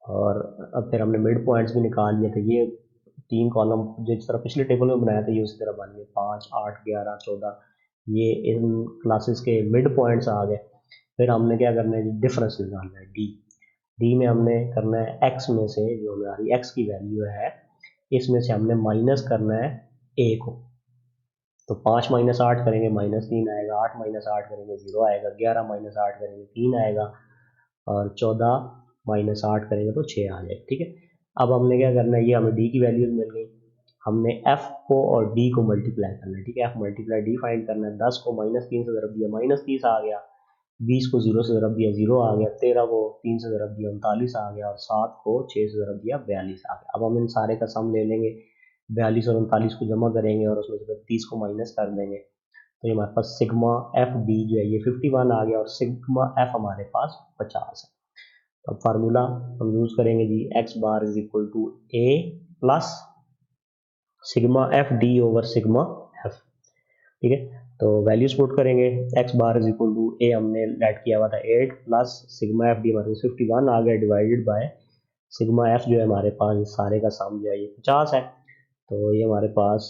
और अब फिर हमने मिड पॉइंट्स भी निकाल लिए थे, ये 3 कॉलम जिस तरह पिछले टेबल में बनाया था ये उसी तरह बन गए, 5, 8, 11, 14, ये इन क्लासेस के मिड पॉइंट्स आ गए। फिर हमने क्या करना है, डिफरेंस निकालना है डी। डी में हमने करना है एक्स में से जो हमारी एक्स की वैल्यू है इसमें से हमने माइनस करना है ए को। तो 5 माइनस 8 करेंगे -3 आएगा, 8 माइनस 8 करेंगे 0 आएगा, 11 माइनस 8 करेंगे 3 आएगा, और 14 माइनस 8 करेंगे तो 6 आ जाएगा, ठीक है। अब हमने क्या करना है, ये हमें डी की वैल्यूज मिल गई, हमने एफ को और डी को मल्टीप्लाई करना है, ठीक है। एफ मल्टीप्लाई डी फाइंड करना है। 10 को -3 से ज़रब दिया -30 आ गया, 20 को 0 से ज़रब दिया 0 आ गया, 13 को 3 से ज़रब दिया 39 आ गया, और 7 को 6 से ज़रब दिया 42 आ गया। अब हम इन सारे का सम ले लेंगे, 42 और 39 को जमा करेंगे और उसमें से 30 को माइनस कर देंगे, तो ये हमारे पास सिग्मा एफ डी जो है ये 51 आ गया, और सिग्मा एफ हमारे पास 50 है। अब फार्मूला हम यूज़ करेंगे जी, X bar is equal to A plus sigma F D over sigma F, ठीक है। तो वैल्यूज पुट करेंगे, X bar is equal to A हमने लेट किया हुआ था 8 प्लस सिग्मा एफ डी हमारे पास 51 आ गया, डिवाइडेड बाय सिग्मा एफ जो है हमारे पास सारे का सम जो है ये 50 है। तो ये हमारे पास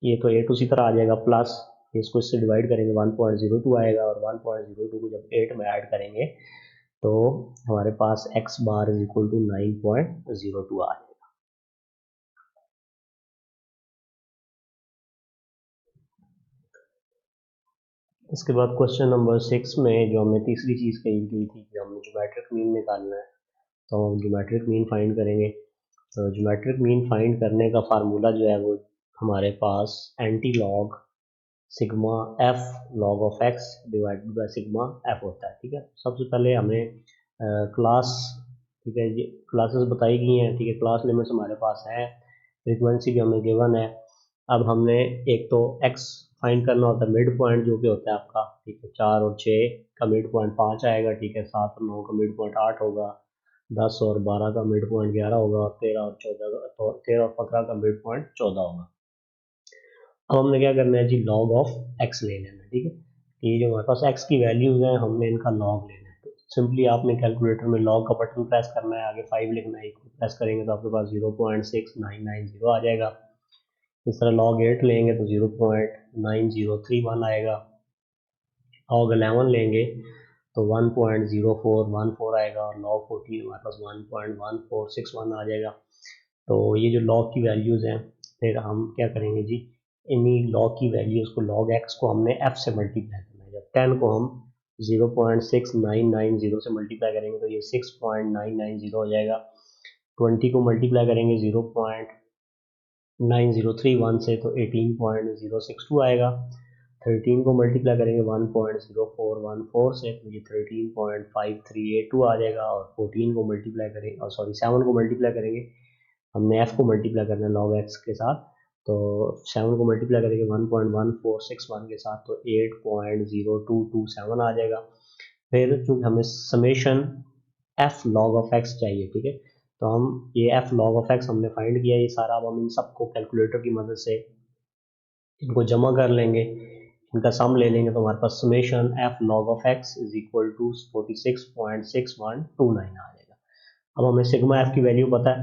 ये तो 8 उसी तरह आ जाएगा, प्लस इसको इससे डिवाइड करेंगे 1.02 आएगा, और 1.02 को जब 8 में ऐड करेंगे तो हमारे पास X bar is equal to 9.02 आ जाएगा। इसके बाद क्वेश्चन नंबर 6 में जो हमें तीसरी चीज़ कही गई थी कि हमें ज्योमेट्रिक मीन निकालना है, तो हम ज्योमेट्रिक मीन फाइंड करेंगे। तो ज्योमेट्रिक मीन फाइंड करने का फार्मूला जो है वो हमारे पास anti log sigma F log of X divided by sigma F होता है, ठीक है। सबसे पहले हमें क्लास, ठीक है, ये क्लासेस बताई गई हैं, ठीक है, क्लास लिमिट्स हमारे पास है, फ्रीक्वेंसी भी हमें गिवन है। अब हमने एक तो एक्स फाइंड करना होता है, मिड पॉइंट जो कि होता है आपका, ठीक है। 4 और 6 का मिड पॉइंट 5 आएगा, ठीक है। 7 और 9 का मिड पॉइंट 8 होगा, 10 और 12 का मिड पॉइंट 11 होगा, और 13 और 14 का 13 और 15 का मिड पॉइंट 14 होगा। अब हमने क्या करना है जी, लॉग ऑफ एक्स ले लेना है, ठीक है। ये जो हमारे पास एक्स की वैल्यूज हैं हमने इनका लॉग लेना है। तो सिंपली आपने कैलकुलेटर में लॉग का बटन प्रेस करना है, आगे 5 लिखना है, प्रेस करेंगे तो आपके पास 0.6990 आ जाएगा। इस तरह log 8 लेंगे तो 0.9031 आएगा, log 11 लेंगे तो 1.0414 आएगा, और log 14 हमारे पास 1.1461 आ जाएगा। तो ये जो log की वैल्यूज़ हैं, फिर हम क्या करेंगे जी, इन्हीं log की वैल्यूज़ को log x को हमने f से मल्टीप्लाई करना है। जब 10 को हम 0.6990 से मल्टीप्लाई करेंगे तो ये 6.990 हो जाएगा। 20 को मल्टीप्लाई करेंगे 0.9031 से तो 18.062 आएगा। 13 को मल्टीप्लाई करेंगे 1.0414 से तो ये 13.5382 आ जाएगा। और 14 को मल्टीप्लाई करेंगे, और सॉरी 7 को मल्टीप्लाई करेंगे, हमने f को मल्टीप्लाई करना है log x के साथ, तो 7 को मल्टीप्लाई करेंगे 1.1461 के साथ तो 8.0227 आ जाएगा। फिर चूँकि हमें summation f log of x चाहिए, ठीक है, तो हम ये f log of x हमने फाइंड किया ये सारा। अब हम इन सबको कैलकुलेटर की मदद से इनको जमा कर लेंगे, इनका सम ले लेंगे, तो हमारे पास summation f log of x is equal to 46.6129 आ जाएगा। अब हमें सिग्मा f की वैल्यू पता है,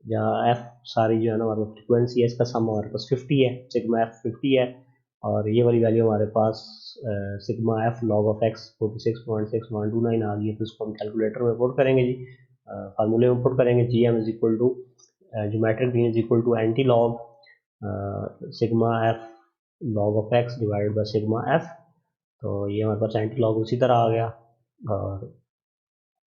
जहाँ f सारी जो है ना हमारे पास फ्रिक्वेंसी है, इसका सम हमारे पास 50 है, सिग्मा f 50 है, और ये वाली वैल्यू हमारे पास sigma f log of x 46.6129 आ गई है। तो इसको हम कैलकुलेटर में पुट करेंगे जी, फार्मूले में पुट करेंगे। G M is equal to geometric mean is equal to anti log sigma f log of x divided by sigma f। तो ये हमारे पास एंटी लॉग उसी तरह आ गया, और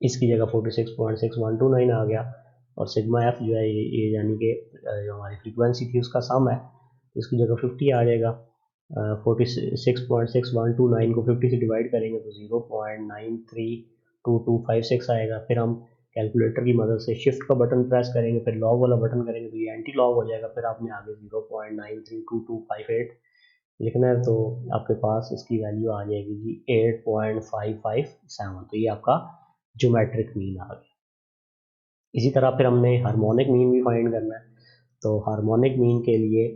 इसकी जगह 46.6129 आ गया, और सिग्मा एफ जो है ये यानी कि जो हमारी फ्रीक्वेंसी थी उसका सम है, तो इसकी जगह 50 आ जाएगा। 46.6129 को 50 से डिवाइड करेंगे तो 0.932256 आएगा। फिर हम कैलकुलेटर की मदद से शिफ्ट का बटन प्रेस करेंगे, फिर लॉग वाला बटन करेंगे तो ये एंटी लॉग हो जाएगा। फिर आपने आगे 0.932258 लिखना है, तो आपके पास इसकी वैल्यू आ जाएगी जी 8.557। तो ये आपका ज्योमेट्रिक मीन आ गया। इसी तरह फिर हमने हार्मोनिक मीन भी फाइंड करना है। तो हार्मोनिक मीन के लिए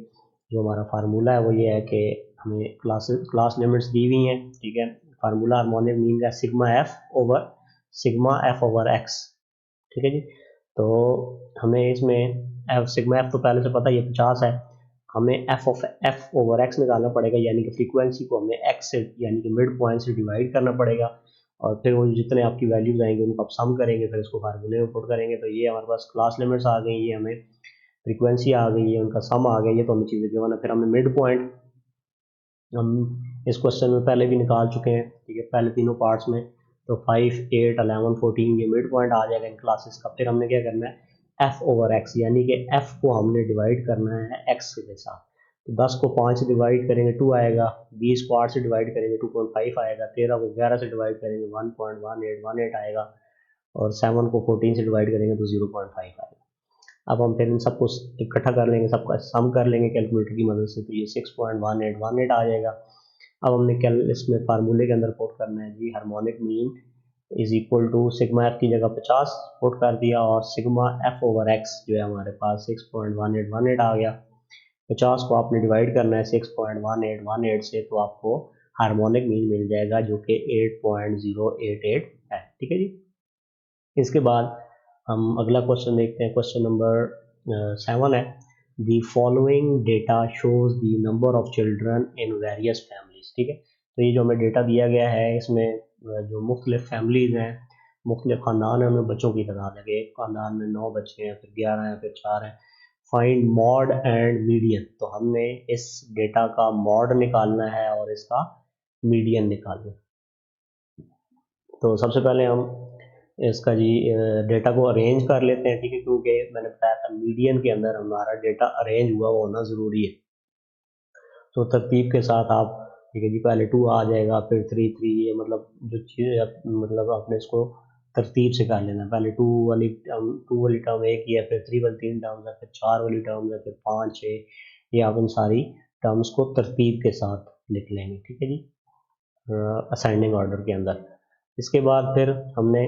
जो हमारा फार्मूला है वो ये है कि हमें क्लास लिमिट्स दी हुई हैं, ठीक है। फार्मूला हार्मोनिक मीन का सिग्मा एफ ओवर एक्स, ठीक है जी। तो हमें इसमें सिग्मा एफ तो पहले से पता ही है 50 है, हमें एफ ओवर एक्स निकालना पड़ेगा, यानी कि फ्रीक्वेंसी को हमें एक्स से यानी कि मिड पॉइंट से डिवाइड करना पड़ेगा, और फिर वो जितने आपकी वैल्यूज आएंगे उनको आप सम करेंगे, फिर इसको फार्मूले में पुट करेंगे। तो ये हमारे पास क्लास लिमिट्स आ गई, ये हमें फ्रीक्वेंसी आ गई है, उनका सम आ गया, ये तो हमें चीज़ें गिवन है। फिर हमने मिड पॉइंट हम इस क्वेश्चन में पहले भी निकाल चुके हैं, ठीक है, पहले तीनों पार्ट्स में। तो 5, 8, 11, 14 ये मिड पॉइंट आ जाएगा इन क्लासेस का। फिर हमने क्या करना है, एफ ओवर एक्स, यानी कि एफ को हमने डिवाइड करना है एक्स के साथ। तो 10 को 5 से डिवाइड करेंगे 2 आएगा, 20 को 8 से डिवाइड करेंगे 2.5 आएगा, 13 को 11 से डिवाइड करेंगे 1.1818 आएगा, और 7 को 14 से डिवाइड करेंगे तो 0.5 आएगा। अब हम फिर इन सबको इकट्ठा कर लेंगे, सबका सम कर लेंगे कैलकुलेटर की मदद से, तो ये 6.1818 आ जाएगा। अब हमने इसमें फार्मूले के अंदर पुट करना है जी, harmonic mean is equal to sigma F की जगह 50 पुट कर दिया, और सिग्मा एफ ओवर एक्स जो है हमारे पास 6.1818 आ गया। 50 को आपने डिवाइड करना है 6.1818 से, तो आपको हार्मोनिक मीन मिल जाएगा जो कि 8.088 है, ठीक है जी। इसके बाद हम अगला क्वेश्चन देखते हैं, क्वेश्चन नंबर 7 है, the following data shows the number of children in various families, ठीक है। तो ये जो हमें डेटा दिया गया है, इसमें जो मुख्तलिफ फैमिलीज हैं, मुख्तलिफ ख़ानदान है, उनमें बच्चों की तादाद है। एक ख़ानदान में 9 बच्चे हैं, फिर 11 हैं, फिर 4 हैं। फाइंड मॉड एंड मीडियन, तो हमने इस डेटा का मॉड निकालना है और इसका मीडियन निकालना है। तो सबसे पहले हम इसका जी डेटा को अरेंज कर लेते हैं, ठीक है, क्योंकि मैंने बताया था मीडियन के अंदर हमारा डेटा अरेंज हुआ होना ज़रूरी है। तो तरतीब के साथ आप, ठीक है जी, पहले 2 आ जाएगा, फिर 3, 3, ये मतलब जो चीज़ मतलब आपने इसको तरतीब से कर लेना है। पहले 2 वाली टर्म एक ही है, फिर 3 वाली 3 टर्म्स है, फिर 4 वाली टर्म्स है, फिर 5, 6, ये आप इन सारी टर्म्स को तरतीब के साथ लिख लेंगे, ठीक है जी, असेंडिंग ऑर्डर के अंदर। इसके बाद फिर हमने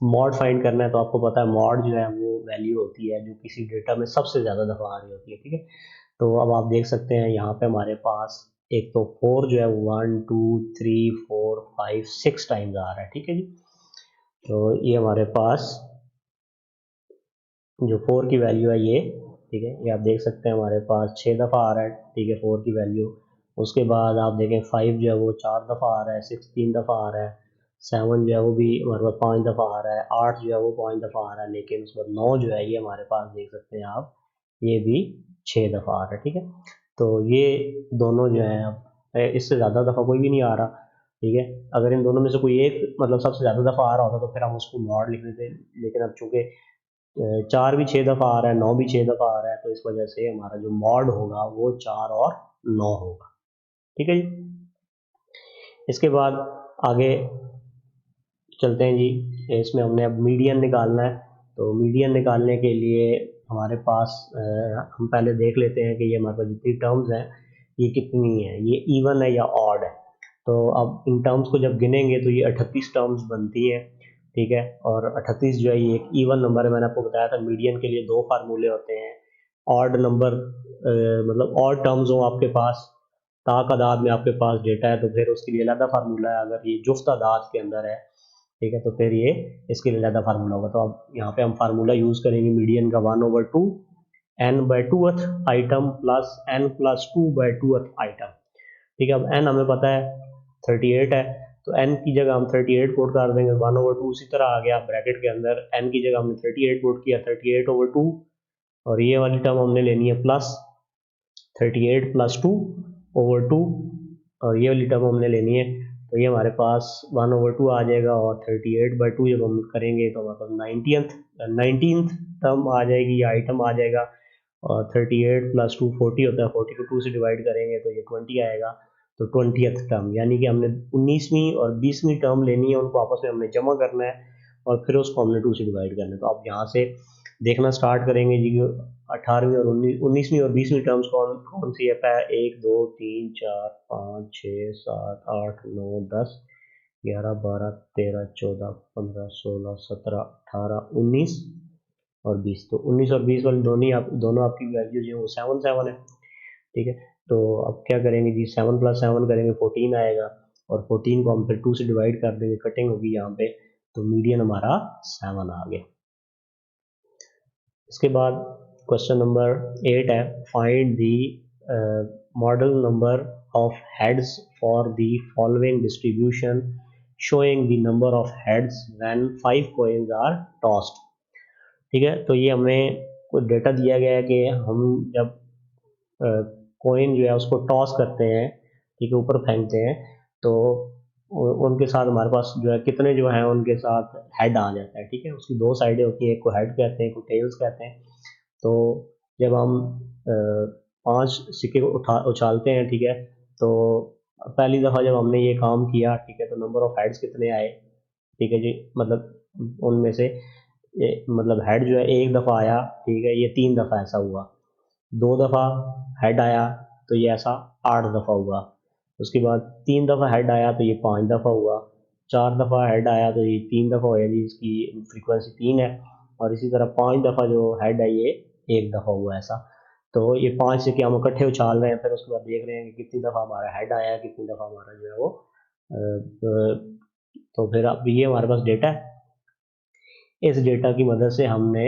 मॉड फाइंड करना है। तो आपको पता है मॉड जो है वो वैल्यू होती है जो किसी डेटा में सबसे ज़्यादा दफ़ा आ रही होती है, ठीक है। तो अब आप देख सकते हैं यहाँ पे हमारे पास एक तो 4 जो है 1, 2, 3, 4, 5, 6 टाइम्स आ रहा है, ठीक है जी। तो ये हमारे पास जो 4 की वैल्यू है ये ठीक है, ये आप देख सकते हैं हमारे पास 6 दफ़ा आ रहा है, ठीक है, 4 की वैल्यू। उसके बाद आप देखें 5 जो है वो 4 दफ़ा आ रहा है, 6 3 दफ़ा आ रहा है, 7 जो है वो भी हमारे पास 5 दफ़ा आ रहा है, 8 जो है वो 5 दफ़ा आ रहा है, लेकिन उसके बाद 9 जो है ये हमारे पास देख सकते हैं आप, ये भी 6 दफ़ा आ रहा है, ठीक है। तो ये दोनों जो है अब इससे ज़्यादा दफ़ा कोई भी नहीं आ रहा, ठीक है। अगर इन दोनों में से कोई एक मतलब सबसे ज़्यादा दफ़ा आ रहा होता तो फिर हम उसको मॉड लिख देते, लेकिन अब चूँकि 4 भी 6 दफ़ा आ रहा है, 9 भी 6 दफ़ा आ रहा है, तो इस वजह से हमारा जो मॉड होगा वो 4 और 9 होगा, ठीक है जी। इसके बाद आगे चलते हैं जी, इसमें हमने अब मीडियन निकालना है। तो मीडियन निकालने के लिए हमारे पास हम पहले देख लेते हैं कि ये हमारे पास जितनी टर्म्स हैं ये कितनी हैं, ये इवन है या ऑड है। तो अब इन टर्म्स को जब गिनेंगे तो ये 38 टर्म्स बनती हैं, ठीक है। और 38 जो है ये एक इवन नंबर है, मैंने आपको बताया था मीडियन के लिए 2 फार्मूले होते हैं। ऑड नंबर मतलब ऑड टर्म्स हो आपके पास, तादाद में आपके पास डेटा है, तो फिर उसके लिए अलग फार्मूला है। अगर ये जुफ्त तादाद के अंदर है, ठीक है, तो फिर ये इसके लिए ज़्यादा फार्मूला होगा। तो अब यहाँ पे हम फार्मूला यूज़ करेंगे मीडियन का 1/2 n/2th item plus n+2/2th item, ठीक है। अब n हमें पता है 38 है, तो n की जगह हम 38 पुट कर देंगे, 1/2 उसी तरह आ गया ब्रैकेट के अंदर, n की जगह हमने 38 पुट किया, 38/2, और ये वाली टर्म हमने लेनी है प्लस 38+2/2, और ये वाली टर्म हमने लेनी है, तो ये हमारे पास 1/2 आ जाएगा, और 38/2 जब हम करेंगे तो हमारे पास 19th टर्म आ जाएगी या आइटम आ जाएगा। और 38+2 40 होता है, 40 को 2 से डिवाइड करेंगे तो ये 20 आएगा। तो 20th टर्म, यानी कि हमने 19वीं और 20वीं टर्म लेनी है, उनको आपस में हमने जमा करना है और फिर उसको हमने 2 से डिवाइड करना है। तो आप यहाँ से देखना स्टार्ट करेंगे जी, 18वीं और 19वीं और 20वीं टर्म्स कौन कौन सी है। 1 2 3 4 5 6 7 8 9 10 11 12 13 14 15 16 17 18 19 और 20। तो 19 और 20 वाली दोनों आपकी वैल्यू जो है वो 7 7 है, ठीक है। तो अब क्या करेंगे जी, 7+7 करेंगे 14 आएगा, और 14 को हम फिर 2 से डिवाइड कर देंगे, कटिंग होगी यहाँ पे, तो मीडियन हमारा 7 आ गया। इसके बाद क्वेश्चन नंबर 8 है, find the modal number of heads for the following distribution showing the number of heads when 5 coins are tossed, ठीक है। तो ये हमें कुछ डेटा दिया गया है कि हम जब कॉइन जो है उसको टॉस करते हैं, ठीक है, ऊपर फेंकते हैं, तो उनके साथ हमारे पास जो है कितने जो हैं उनके साथ हेड आ जाता है, ठीक है। उसकी 2 साइडें होती हैं, एक को हेड कहते हैं, एक को टेल्स कहते हैं। तो जब हम 5 सिक्के को उछालते हैं, ठीक है, तो पहली दफ़ा जब हमने ये काम किया, ठीक है, तो नंबर ऑफ हेड्स कितने आए, ठीक है जी, मतलब उनमें से मतलब हेड जो है एक दफ़ा आया, ठीक है, ये 3 दफ़ा ऐसा हुआ। 2 दफ़ा हेड आया तो ये ऐसा 8 दफ़ा हुआ। उसके बाद 3 दफ़ा हेड आया तो ये 5 दफ़ा हुआ। 4 दफ़ा हेड आया तो ये 3 दफ़ा हुआ, यानी इसकी फ्रीक्वेंसी 3 है। और इसी तरह 5 दफ़ा जो हेड है ये 1 दफ़ा हुआ ऐसा। तो ये 5 से क्या हम इकट्ठे उछाल रहे हैं, फिर उसके बाद देख रहे हैं कि कितनी दफ़ा हमारा हेड आया, कितनी दफ़ा हमारा जो है वो तो फिर अब ये हमारे पास डेटा है। इस डेटा की मदद से हमने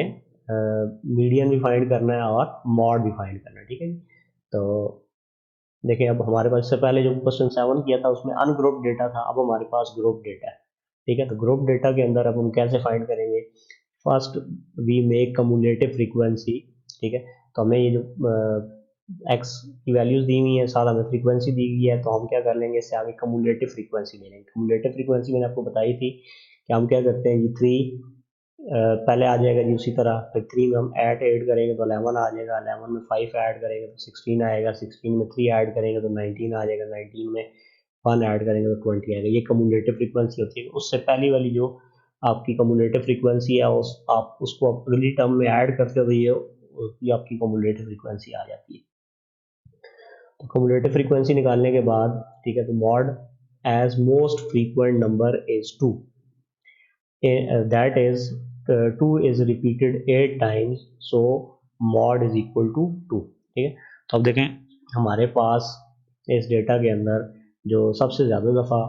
मीडियन भी फाइंड करना है और मॉड भी फाइंड करना है, ठीक है। तो देखिए, अब हमारे पास इससे पहले जो क्वेश्चन 7 किया था उसमें अनग्रुप्ड डेटा था, अब हमारे पास ग्रुप डेटा है, ठीक है। तो ग्रुप डेटा के अंदर अब हम कैसे फाइंड करेंगे, first we make cumulative frequency, ठीक है। तो हमें ये जो एक्स की वैल्यूज दी हुई है, साथ हमें फ्रीक्वेंसी दी गई है, तो हम क्या कर लेंगे, इससे आगे कम्युलेटिव फ्रीक्वेंसी ले लेंगे। कम्युलेटिव फ्रीक्वेंसी मैंने आपको बताई थी कि हम क्या करते हैं, ये 3 पहले आ जाएगा जी, उसी तरह फिर 3 में हम ऐड करेंगे तो 11 आ जाएगा, 11 में 5 ऐड करेंगे तो 16 आएगा, 16 में 3 ऐड करेंगे तो 19 आ जाएगा, 19 में 1 ऐड करेंगे तो 20 आएगा। ये कम्युलेटिव फ्रीक्वेंसी होती है। उससे पहली वाली जो आपकी कम्युलेटिव फ्रीक्वेंसी है, आप उसको अगली टर्म में ऐड करते हो तो ये आपकी कम्युलेटिव फ्रीक्वेंसी आ जाती है। तो कम्युलेटिव फ्रीक्वेंसी निकालने के बाद, ठीक है, तो mode as most frequent number is 2, that is 2 is repeated 8 times, so mod is equal to 2, ठीक है। तो अब देखें हमारे पास इस डेटा के अंदर जो सबसे ज़्यादा दफ़ा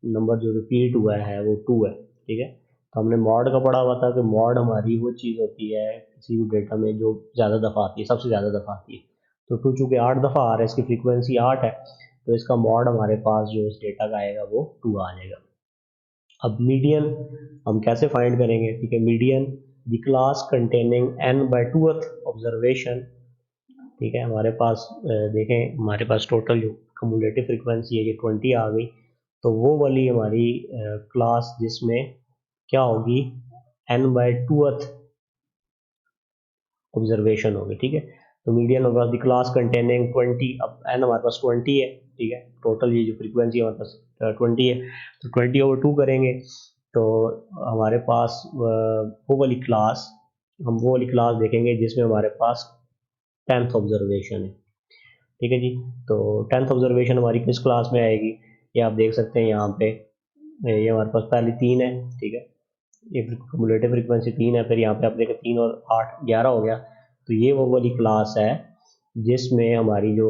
नंबर जो रिपीट हुआ है वो 2 है, ठीक है। तो हमने मॉड का पढ़ा हुआ था कि मॉड हमारी वो चीज़ होती है किसी भी डेटा में जो ज़्यादा दफ़ा आती है, सबसे ज़्यादा दफ़ा आती है। तो 2 चूँकि 8 दफ़ा आ रहा है, इसकी फ्रीक्वेंसी 8 है, तो इसका मॉड हमारे पास जो इस डेटा का आएगा वो 2 आ जाएगा। अब मीडियन हम कैसे फाइंड करेंगे? ठीक है, median the class containing n/2th observation. ठीक है, हमारे पास देखें, हमारे पास टोटल जो कम्युलेटिव फ्रीक्वेंसी है ये 20 आ गई। तो वो वाली हमारी क्लास जिसमें क्या होगी, n/2th ऑब्जर्वेशन होगी। ठीक है, तो मीडियन होगा द क्लास कंटेनिंग 20। अब n हमारे पास 20 है। ठीक है, टोटल ये जो फ्रीक्वेंसी हमारे पास 20 है, तो 20/2 करेंगे तो हमारे पास वो वाली क्लास, हम वो वाली क्लास देखेंगे जिसमें हमारे पास 10th ऑब्जर्वेशन है। ठीक है जी, तो 10th ऑब्जर्वेशन हमारी किस क्लास में आएगी, ये आप देख सकते हैं यहाँ पे। ये हमारे पास पहले 3 है। ठीक है, ये कम्युलेटिव फ्रीक्वेंसी 3 है, फिर यहाँ पे आप देखें 3 और 8 11 हो गया। तो ये वो वाली क्लास है जिसमें हमारी जो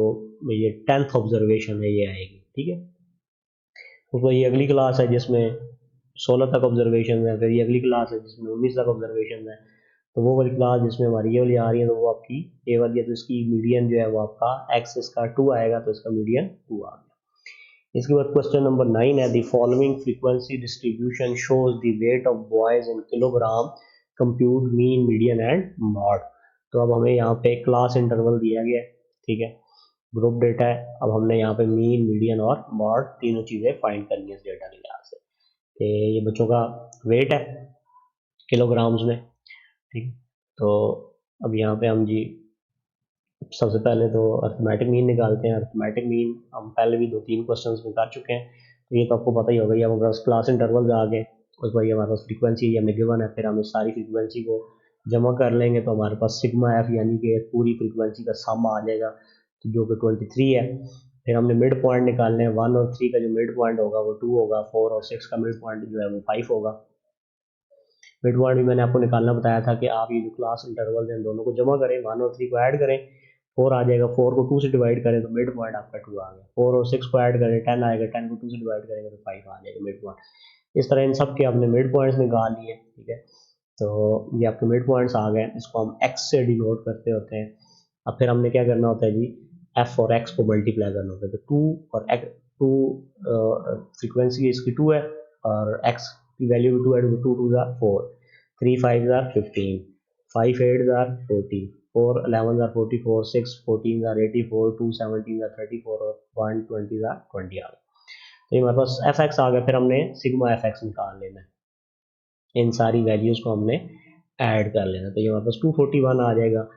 ये 10th ऑब्जर्वेशन है ये आएगी। ठीक है, तो ये अगली क्लास है जिसमें 16 तक ऑब्जर्वेशन है, फिर ये अगली क्लास है जिसमें 19 तक ऑब्जर्वेशन है। तो वो वाली क्लास जिसमें हमारी ये वाली आ रही है, तो वो आपकी ए वाली है, तो इसकी मीडियन जो है वो आपका एक्स इसका 2 आएगा, तो इसका मीडियन 2 आ गया। इसके बाद क्वेश्चन नंबर 9 है, the following frequency distribution shows the weight of boys in kilogram, compute mean median and mod. तो अब हमें यहाँ पे क्लास इंटरवल दिया गया है। ठीक है, ग्रुप डेटा है। अब हमने यहाँ पे मीन, मीडियन और मॉड तीनों चीज़ें फाइंड करनी है इस डेटा के लिहाज से। तो ये बच्चों का वेट है किलोग्राम्स में। ठीक, तो अब यहाँ पे हम जी सबसे पहले तो अर्थमेटिक मीन निकालते हैं। अर्थमेटिक मीन हम पहले भी 2-3 क्वेश्चंस में कर चुके हैं, तो ये तो आपको पता ही होगा। ये हमारे पास क्लास इंटरवल आ गए, उस पर हमारे पास फ्रीक्वेंसी हमें गिवन है, फिर हम इस सारी फ्रीक्वेंसी को जमा कर लेंगे तो हमारे पास सिग्मा एफ यानी कि पूरी फ्रीक्वेंसी का सम आ जाएगा, तो जो कि 23 है। फिर हमने मिड पॉइंट निकालने हैं। 1 और 3 का जो मिड पॉइंट होगा वो 2 होगा, 4 और 6 का मिड पॉइंट जो है वो 5 होगा। मिड पॉइंट भी मैंने आपको निकालना बताया था कि आप ये जो क्लास इंटरवल हैं दोनों को जमा करें, 1 और 3 को ऐड करें, 4 आ जाएगा। 4 को 2 से डिवाइड करें तो मिड पॉइंट आपका 2 आ गया। 4 और 6 को ऐड करें 10 आएगा, 10 को 2 से डिवाइड करेंगे तो 5 आ जाएगा मिड पॉइंट। इस तरह इन सब के आपने मिड पॉइंट्स निकाल लिए। ठीक है, तो ये आपके मिड पॉइंट्स आ गए, इसको हम एक्स से डिनोट करते होते हैं। अब फिर हमने क्या करना होता है जी, एफ और एक्स को मल्टीप्लाई करना होता है। तो 2 और एक्स, 2 फ्रीक्वेंसी इसकी 2 है और एक्स की वैल्यू भी 2 है, तो 2 2 ज़ा 4, 3 5 ज़ा 15, 5 8 ज़ा 40, 4 11 ज़ा 44, 6 14 ज़ा 84, 2 17 ज़ा 34 और 1 20 ज़ा 20 आ गया। तो ये हमारे पास एफ एक्स आ गया। फिर हमने सिग्मा एफ एक्स निकाल लेना है, इन सारी वैल्यूज़ को हमने ऐड कर लेना। तो ये हमारे पास 241 आ जाएगा।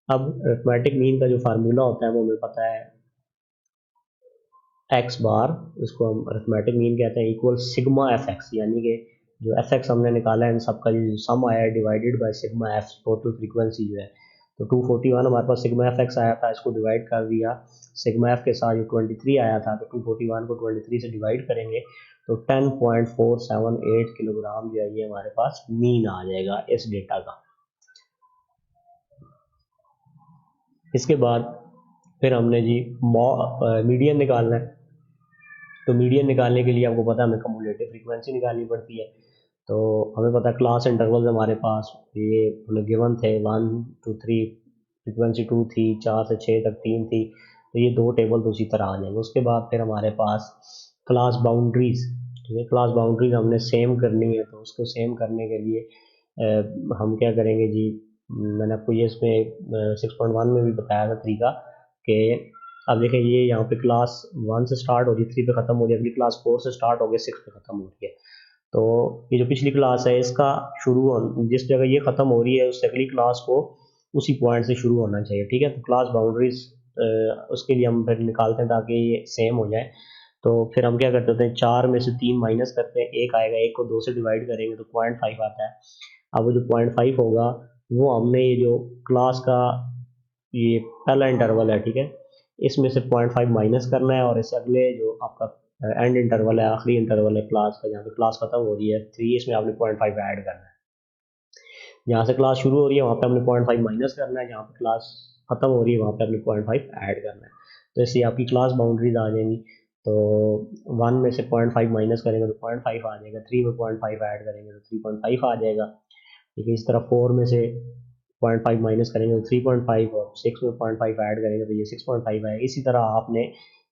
अब अरिथमेटिक मीन का जो फार्मूला होता है वो हमें पता है, एक्स बार, इसको हम अरिथमेटिक मीन कहते हैं, इक्वल सिग्मा एफ एक्स, यानी कि जो एफ एक्स हमने निकाला है इन सबका जो सम आया है divided by sigma F, total frequency जो है। तो 241 हमारे पास सिग्मा एफ एक्स आया था, इसको डिवाइड कर दिया सिग्मा एफ के साथ, जो 23 आया था, तो 241 को 23 से डिवाइड करेंगे तो 10.478 किलोग्राम जो है ये हमारे पास मीन आ जाएगा इस डेटा का। इसके बाद फिर हमने जी मीडियन निकालना है। तो मीडियन निकालने के लिए आपको पता है हमें कम्युलेटिव फ्रीक्वेंसी निकालनी पड़ती है। तो हमें पता है क्लास इंटरवल्स हमारे पास ये हमें गिवन थे 1 to 3, फ्रीक्वेंसी 2 थी, 4 से 6 तक 3 थी। तो ये 2 टेबल तो उसी तरह आ जाएंगे। उसके बाद फिर हमारे पास क्लास बाउंड्रीज, ठीक है, क्लास बाउंड्रीज हमने सेम करनी है। तो उसको सेम करने के लिए हम क्या करेंगे जी, मैंने आपको ये इसमें 6.1 में भी बताया था तरीका कि अब देखें ये यहाँ पे क्लास 1 से स्टार्ट हो रही है, 3 पे ख़त्म हो रही है, अगली क्लास 4 से स्टार्ट हो गई, 6 पे ख़त्म हो रही है। तो ये जो पिछली क्लास है इसका जिस जगह ये ख़त्म हो रही है उससे अगली क्लास को उसी पॉइंट से शुरू होना चाहिए। ठीक है, तो क्लास बाउंड्रीज उसके लिए हम फिर निकालते हैं ताकि ये सेम हो जाए। तो फिर हम क्या करते हैं, 4 में से 3 माइनस करते हैं, 1 आएगा, 1 को 2 से डिवाइड करेंगे तो 0.5 आता है। अब वो जो 0.5 होगा वो हमने ये जो क्लास का ये पहला इंटरवल है, ठीक है, इसमें से 0.5 माइनस करना है और इससे अगले जो आपका एंड इंटरवल है, आखिरी इंटरवल है क्लास का, जहाँ पे क्लास खत्म हो रही है 3, इसमें आपने 0.5 ऐड करना है। जहाँ से क्लास शुरू हो रही है वहाँ पे आपने 0.5 माइनस करना है, जहाँ पे क्लास खत्म हो रही है वहाँ पे आपने 0.5 ऐड करना है। तो इससे आपकी क्लास बाउंड्रीज आ जाएंगी। तो 1 में से 0.5 माइनस करेंगे तो 0.5 आ जाएगा, 3 में 0.5 ऐड करेंगे तो 3.5 आ जाएगा। ठीक है, इस तरह 4 में से 0.5 माइनस करेंगे तो 3.5 और 6 में 0.5 ऐड करेंगे तो ये 6.5 आएगा। इसी तरह आपने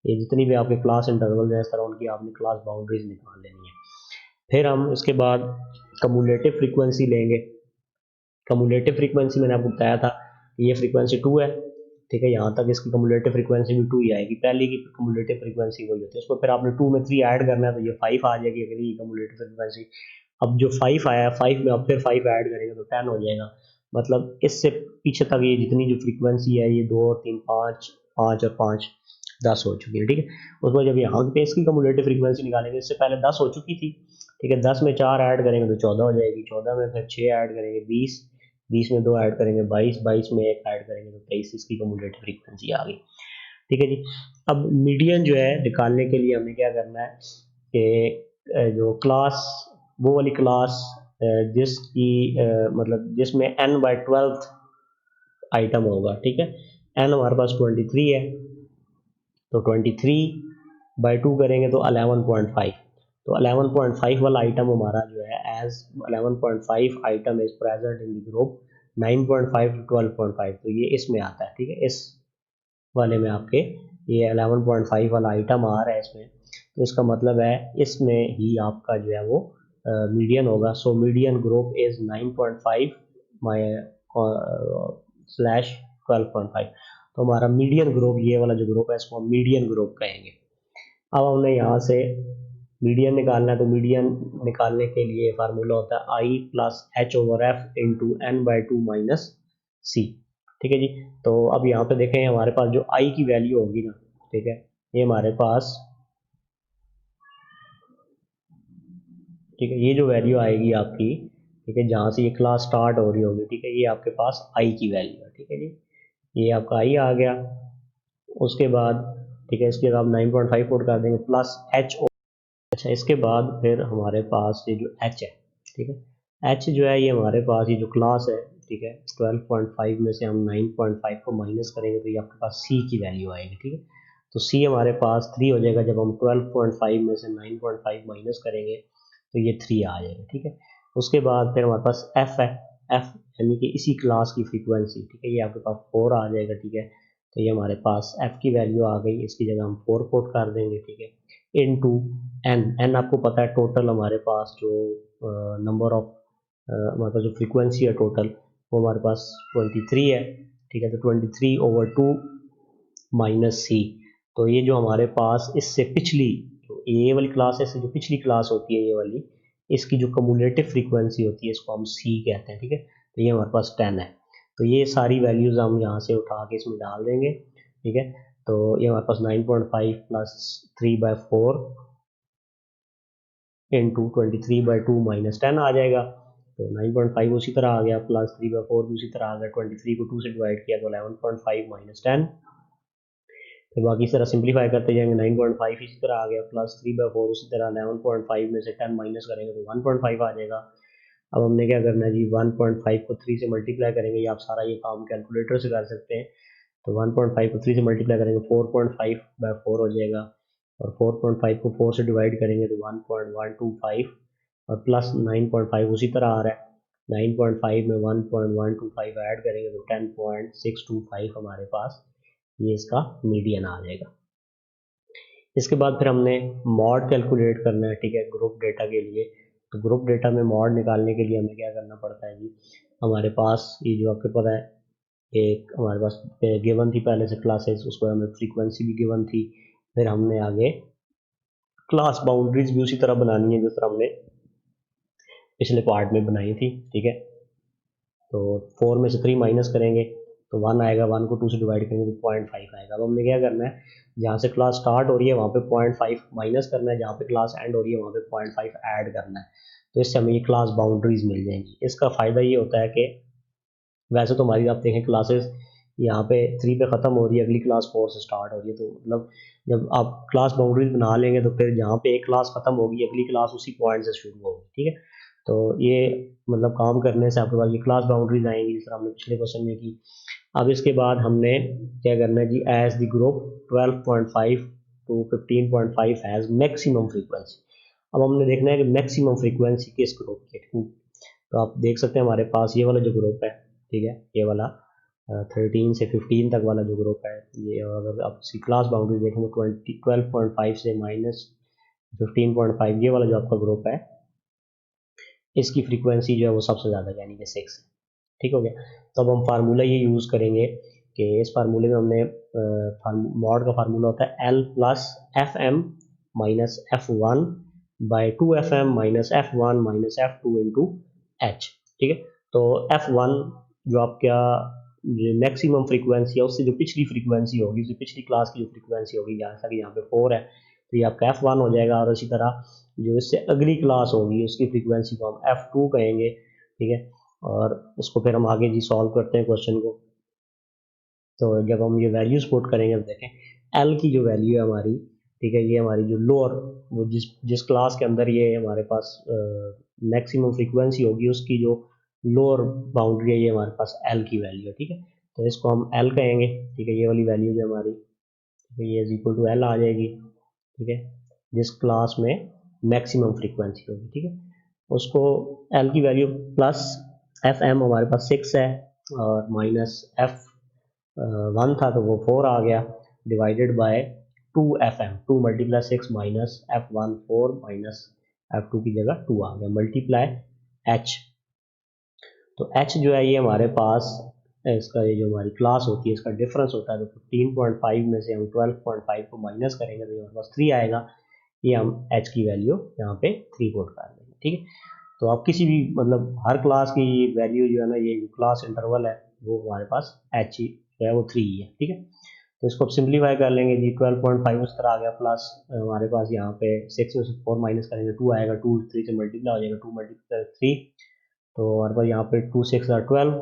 ये जितनी भी आपके क्लास इंटरवल है इस तरह उनकी आपने क्लास बाउंड्रीज निकाल लेनी है। फिर हम इसके बाद कम्युलेटिव फ्रीक्वेंसी लेंगे। कम्युलेटिव फ्रीक्वेंसी मैंने आपको बताया था कि ये फ्रीक्वेंसी 2 है, ठीक है। यहाँ तक इसकी कम्युलेटिव फ्रीक्वेंसी भी 2 ही आएगी, पहले की कम्युलेटिव फ्रीक्वेंसी वही होती है। उसको फिर आपने 2 में 3 ऐड करना है तो ये 5 आ जाएगी अगली कम्युलेटिव फ्रीक्वेंसी। अब जो 5 आया, 5 में अब फिर 5 ऐड करेंगे तो 10 हो जाएगा। मतलब इससे पीछे तक ये जितनी जो फ्रीक्वेंसी है ये 2 3 5 5 और 5 10 हो चुकी है, ठीक है। उसमें जब यहाँ पे इसकी कम्युलेटिव फ्रीक्वेंसी निकालेंगे, इससे पहले 10 हो चुकी थी, ठीक है। 10 में 4 ऐड करेंगे तो 14 हो जाएगी, 14 में फिर 6 ऐड करेंगे 20, 20 में 2 ऐड करेंगे 22, 22 में 1 ऐड करेंगे तो 23 इसकी कम्युलेटिव फ्रीक्वेंसी आ गई, ठीक है जी। अब मीडियन जो है निकालने के लिए हमें क्या करना है कि जो क्लास, वो वाली क्लास जिसकी मतलब जिसमें n/12 आइटम होगा, ठीक है। n हमारे पास 23 है तो 23/2 करेंगे तो 11.5, तो 11.5 वाला आइटम हमारा जो है age 11.5 item is present in the group 9.5 to 12.5, तो ये इसमें आता है, ठीक है। इस वाले में आपके ये 11.5 वाला आइटम आ रहा है इसमें, तो इसका मतलब है इसमें ही आपका जो है वो मीडियन होगा। So median group is 9.5 slash 12.5, तो हमारा मीडियन ग्रुप, ये वाला जो ग्रुप है इसको हम मीडियन ग्रुप कहेंगे। अब हमने यहाँ से मीडियन निकालना है, तो मीडियन निकालने के लिए फार्मूला होता है I plus H over F into n/2 minus C, ठीक है जी। तो अब यहाँ पे देखें हमारे पास जो आई की वैल्यू होगी ना, ठीक है, ये हमारे पास, ठीक है, ये जो वैल्यू आएगी आपकी, ठीक है, जहाँ से ये क्लास स्टार्ट हो रही होगी, ठीक है, ये आपके पास आई की वैल्यू है, ठीक है जी। ये आपका आई आ गया। उसके बाद ठीक है, इसके बाद आप 9.5 पुट कर देंगे प्लस एच। अच्छा, इसके बाद फिर हमारे पास ये जो एच है, ठीक है, एच जो है ये हमारे पास ये जो क्लास है, ठीक है, 12.5 में से हम 9.5 को माइनस करेंगे तो ये आपके पास सी की वैल्यू आएगी, ठीक है। तो सी हमारे पास 3 हो जाएगा, जब हम 12.5 में से 9.5 माइनस करेंगे तो ये 3 आ जाएगा, ठीक है। उसके बाद फिर हमारे पास एफ है, एफ यानी कि इसी क्लास की फ्रीक्वेंसी, ठीक है, ये आपके पास 4 आ जाएगा, ठीक है। तो ये हमारे पास एफ की वैल्यू आ गई, इसकी जगह हम 4 पुट कर देंगे, ठीक है, इनटू एन। एन आपको पता है टोटल हमारे पास जो नंबर ऑफ हमारे पास जो फ्रीक्वेंसी है टोटल वो हमारे पास 23 है, ठीक है। तो 23/2 माइनस सी, तो ये जो हमारे पास इससे पिछली जो ये वाली क्लास है, इससे जो पिछली क्लास होती है ये वाली, इसकी जो कम्युलेटिव फ्रीक्वेंसी होती है इसको हम सी कहते हैं, ठीक है। तो ये हमारे पास 10 है, तो ये सारी वैल्यूज़ हम यहाँ से उठा के इसमें डाल देंगे, ठीक है। तो ये हमारे पास 9.5 प्लस 3/4 इंटू 23/2 माइनस 10 आ जाएगा। तो 9.5 उसी तरह आ गया, प्लस 3/4 भी उसी तरह आ गया, 23 को 2 से डिवाइड किया तो 11.5 माइनस 10। फिर बाकी इस तरह सिंप्लीफाई करते जाएंगे, 9.5 इसी तरह आ गया, प्लस 3/4 उसी तरह, 11.5 में से 10 माइनस करेंगे तो 1.5 आ जाएगा। अब हमने क्या करना है जी, 1.5 को 3 से मल्टीप्लाई करेंगे, या आप सारा ये काम कैलकुलेटर से कर सकते हैं। तो 1.5 को 3 से मल्टीप्लाई करेंगे 4.5/4 हो जाएगा, और 4.5 को 4 से डिवाइड करेंगे तो 1.125, और प्लस 9.5 उसी तरह आ रहा है, 9.5 में 1.125 ऐड करेंगे तो 10.625 हमारे पास ये इसका मीडियन आ जाएगा। इसके बाद फिर हमने मॉड कैलकुलेट करना है, ठीक है, ग्रुप डेटा के लिए। तो ग्रुप डेटा में मॉड निकालने के लिए हमें क्या करना पड़ता है जी, हमारे पास ये जो आपको पता है एक हमारे पास गिवन थी पहले से क्लासेस, उसको हमें फ्रीक्वेंसी भी गिवन थी। फिर हमने आगे क्लास बाउंड्रीज भी उसी तरह बनानी है जिस तरह हमने पिछले पार्ट में बनाई थी, ठीक है। तो 4 में से 3 माइनस करेंगे तो 1 आएगा, 1 को 2 से डिवाइड करेंगे तो 0.5 आएगा। अब हमने क्या करना है, जहाँ से क्लास स्टार्ट हो रही है वहाँ पे 0.5 माइनस करना है, जहाँ पे क्लास एंड हो रही है वहाँ पे 0.5 ऐड करना है, तो इससे हमें ये क्लास बाउंड्रीज मिल जाएंगी। इसका फ़ायदा ये होता है कि वैसे तो हमारी आप देखें क्लासेस यहाँ पे 3 पे ख़त्म हो रही है, अगली क्लास 4 से स्टार्ट हो रही है, तो मतलब जब आप क्लास बाउंड्रीज बना लेंगे तो फिर जहाँ पे एक क्लास ख़त्म होगी अगली क्लास उसी पॉइंट से शुरू होगी, ठीक है। तो ये मतलब काम करने से आपके पास ये क्लास बाउंड्रीज आएंगी जिस तरह हमने पिछले क्वेश्चन में की। अब इसके बाद हमने क्या करना है जी, as the group 12.5 to 15.5 has maximum frequency. अब हमने देखना है कि मैक्सिमम फ्रीक्वेंसी किस ग्रुप की है। तो आप देख सकते हैं हमारे पास ये वाला जो ग्रुप है, ठीक है, ये वाला 13 से 15 तक वाला जो ग्रुप है ये, अगर आप इसकी क्लास बाउंड्री देखें तो 12.5 से -15.5 ये वाला जो आपका ग्रुप है इसकी फ्रीक्वेंसी जो है वो सबसे ज़्यादा यानी कि 6 है। ठीक हो गया। तो अब हम फार्मूला ये यूज़ करेंगे कि इस फार्मूले में हमने मॉड का फार्मूला होता है L plus f m minus f one by 2fm minus f1 minus f2 into h. ठीक है, तो f1 जो आपका मैक्सिमम फ्रीक्वेंसी है उससे जो पिछली फ्रीक्वेंसी होगी, उससे पिछली क्लास की जो फ्रीक्वेंसी होगी, जैसा कि यहाँ पे 4 है तो ये आपका f1 हो जाएगा, और इसी तरह जो इससे अगली क्लास होगी उसकी फ्रीक्वेंसी को हम f2 कहेंगे। ठीक है, और इसको फिर हम आगे जी सॉल्व करते हैं क्वेश्चन को। तो जब हम ये वैल्यूज पुट करेंगे तो देखें एल की जो वैल्यू है हमारी, ठीक है, ये हमारी जो लोअर वो जिस क्लास के अंदर ये हमारे पास मैक्सिमम फ्रीक्वेंसी होगी उसकी जो लोअर बाउंड्री है ये हमारे पास एल की वैल्यू है। ठीक है, तो इसको हम एल कहेंगे। ठीक है, ये वाली वैल्यू जो हमारी, ठीक है, ये इज इक्वल टू एल आ जाएगी। ठीक है, जिस क्लास में मैक्सिमम फ्रीक्वेंसी होगी। ठीक है, उसको एल की वैल्यू प्लस एफ एम हमारे पास 6 है और माइनस एफ 1 था तो वो 4 आ गया, divided by 2fm, 2 multiply 6 minus f1 4 minus f2 की जगह 2 आ गया, मल्टीप्लाई h। तो h जो है ये हमारे पास इसका ये जो हमारी क्लास होती है इसका डिफरेंस होता है, तो 15.5 में से हम 12.5 को माइनस करेंगे तो हमारे पास 3 आएगा। ये हम h की वैल्यू यहाँ पे 3 पुट कर देंगे। ठीक है, तो आप किसी भी मतलब हर क्लास की वैल्यू जो है ना, ये जो क्लास इंटरवल है वो हमारे पास h जो है वो 3 ही है। ठीक है, तो इसको अब सिंप्लीफाई कर लेंगे जी, 12.5 उस तरह आ गया, प्लस हमारे पास यहाँ पे 6 में से 4 माइनस करेंगे 2 आएगा, 2 3 से मल्टीप्लाई हो जाएगा, 2 मल्टीप्लाई 3 तो हमारे पास यहाँ पे 2 6 12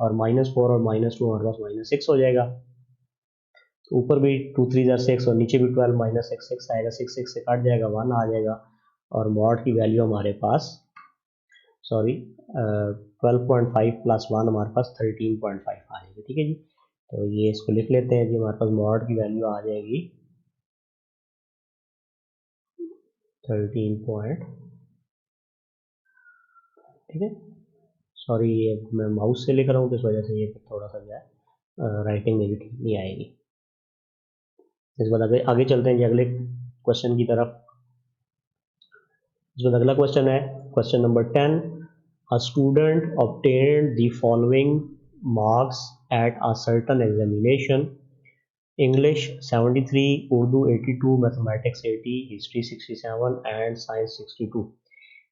और -4 और -2 हमारे पास -6 हो जाएगा। तो ऊपर भी 2 3 6 और नीचे भी 12 -6 6 आएगा, 6 6 से कट जाएगा, 1 आ जाएगा, और मॉड की वैल्यू हमारे पास सॉरी 12.5 प्लस 1 हमारे पास 13.5 आ जाएगी। ठीक है जी, तो ये इसको लिख लेते हैं जी, हमारे पास मॉड की वैल्यू आ जाएगी 13 ठीक है, सॉरी ये मैं माउस से लिख रहा हूँ तो इस वजह से ये थोड़ा सा जो है राइटिंग में भी ठीक नहीं आएगी। इस बार आगे चलते हैं जी अगले क्वेश्चन की तरफ। इसमें अगला क्वेश्चन है question number 10, a student obtained the following marks at a certain examination: English 73, Urdu 82, Mathematics 80, History 67 and Science 62.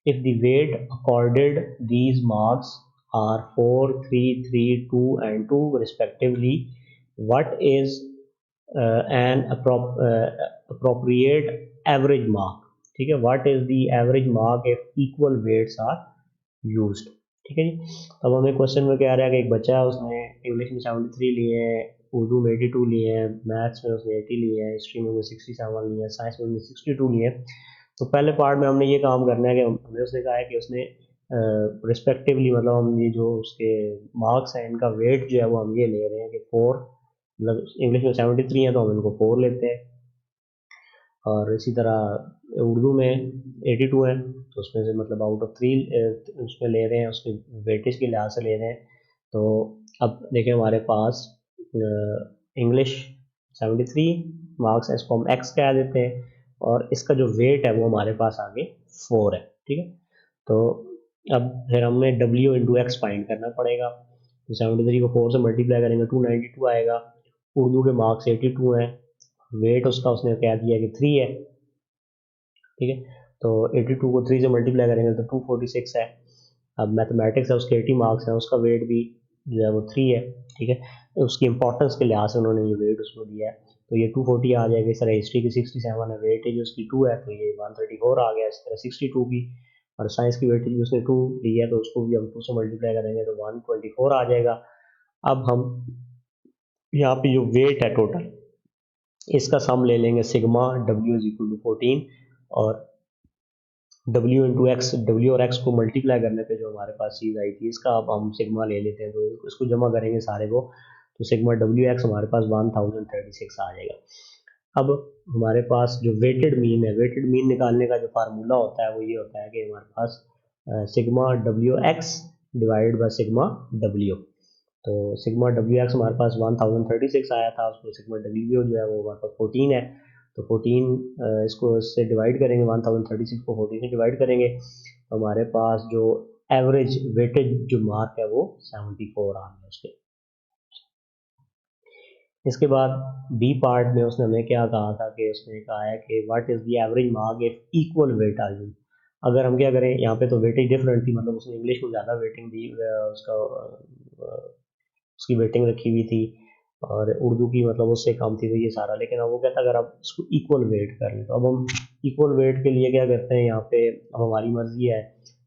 If the weight accorded these marks are 4, 3, 3, 2 and 2 respectively, what is an appropriate average mark? ठीक है, what is the average mark if equal weights are used? ठीक है जी, अब हमें क्वेश्चन में क्या आ रहा है कि एक बच्चा है उसने इंग्लिश में 73 लिए हैं, उर्दू में 82 लिए हैं, मैथ्स में उसने 80 लिए हैं, हिस्ट्री में 67 लिए हैं, साइंस में 62 लिए हैं। तो पहले पार्ट में हमने ये काम करना है कि हमें उसने कहा है कि उसने रिस्पेक्टिवली मतलब हम ये जो उसके मार्क्स हैं इनका वेट जो है वो हम ये ले रहे हैं कि 4, मतलब इंग्लिश में 73 है तो हम इनको 4 लेते हैं, और इसी तरह उर्दू में 82 है तो उसमें से मतलब आउट ऑफ 3 उसमें ले रहे हैं, उसके वेटेज के लिहाज से ले रहे हैं। तो अब देखें हमारे पास इंग्लिश 73 मार्क्स है, इसको हम एक्स कह देते हैं, और इसका जो वेट है वो हमारे पास आगे 4 है। ठीक है, तो अब फिर हमें W इंटू एक्स फाइंड करना पड़ेगा। तो 73 को 4 से मल्टीप्लाई करेंगे 292 आएगा। उर्दू के मार्क्स 82 हैं, वेट उसका उसने कह दिया कि 3 है। ठीक है, तो 82 को 3 से मल्टीप्लाई करेंगे तो 246 है। अब मैथमेटिक्स है उसके 80 मार्क्स हैं, उसका वेट भी जो है वो 3 है। ठीक है, उसकी इंपॉर्टेंस के लिहाज से उन्होंने ये वेट उसको दिया है, तो ये 240 आ जाएगा। इस तरह हिस्ट्री की 67 है, वेटेज उसकी 2 है तो ये 134 आ गया। इस तरह 62 की, और साइंस की वेटेज भी उसने 2 ली है तो उसको भी हम 2 से मल्टीप्लाई करेंगे तो 124 आ जाएगा। अब हम यहाँ पे जो वेट है टोटल इसका सम ले लेंगे, sigma W is equal to 14, और W इंटू एक्स, W और एक्स को मल्टीप्लाई करने पे जो हमारे पास चीज़ आई थी इसका अब हम सिग्मा ले लेते हैं, तो इसको जमा करेंगे सारे को, तो सिग्मा W एक्स हमारे पास 1036 आ जाएगा। अब हमारे पास जो वेटेड मीन है, वेटेड मीन निकालने का जो फार्मूला होता है वो ये होता है कि हमारे पास sigma W X divided by sigma W। तो सिग्मा डब्ल्यू एक्स हमारे पास 1036 आया था, उसको सिग्मा डब्ल्यू जो है वो हमारे पास 14 है, तो 14 इसको इससे डिवाइड करेंगे, 1036 को 14 से डिवाइड करेंगे, तो हमारे पास जो एवरेज वेटेज जो मार्क है वो 74 आ गया उसके। इसके बाद बी पार्ट में उसने हमें क्या कहा था कि उसने कहा है कि what is the average mark if equal weight are used. अगर हम क्या करें, यहाँ पे तो वेटेज डिफरेंट थी, मतलब उसने इंग्लिश को ज़्यादा वेटिंग दी, उसका उसकी वेटिंग रखी हुई थी, और उर्दू की मतलब उससे कम थी, तो ये सारा। लेकिन अब वो कहता है अगर आप इसको इक्वल वेट कर लें, तो अब हम इक्वल वेट के लिए क्या करते हैं, यहाँ पे अब हमारी मर्जी है,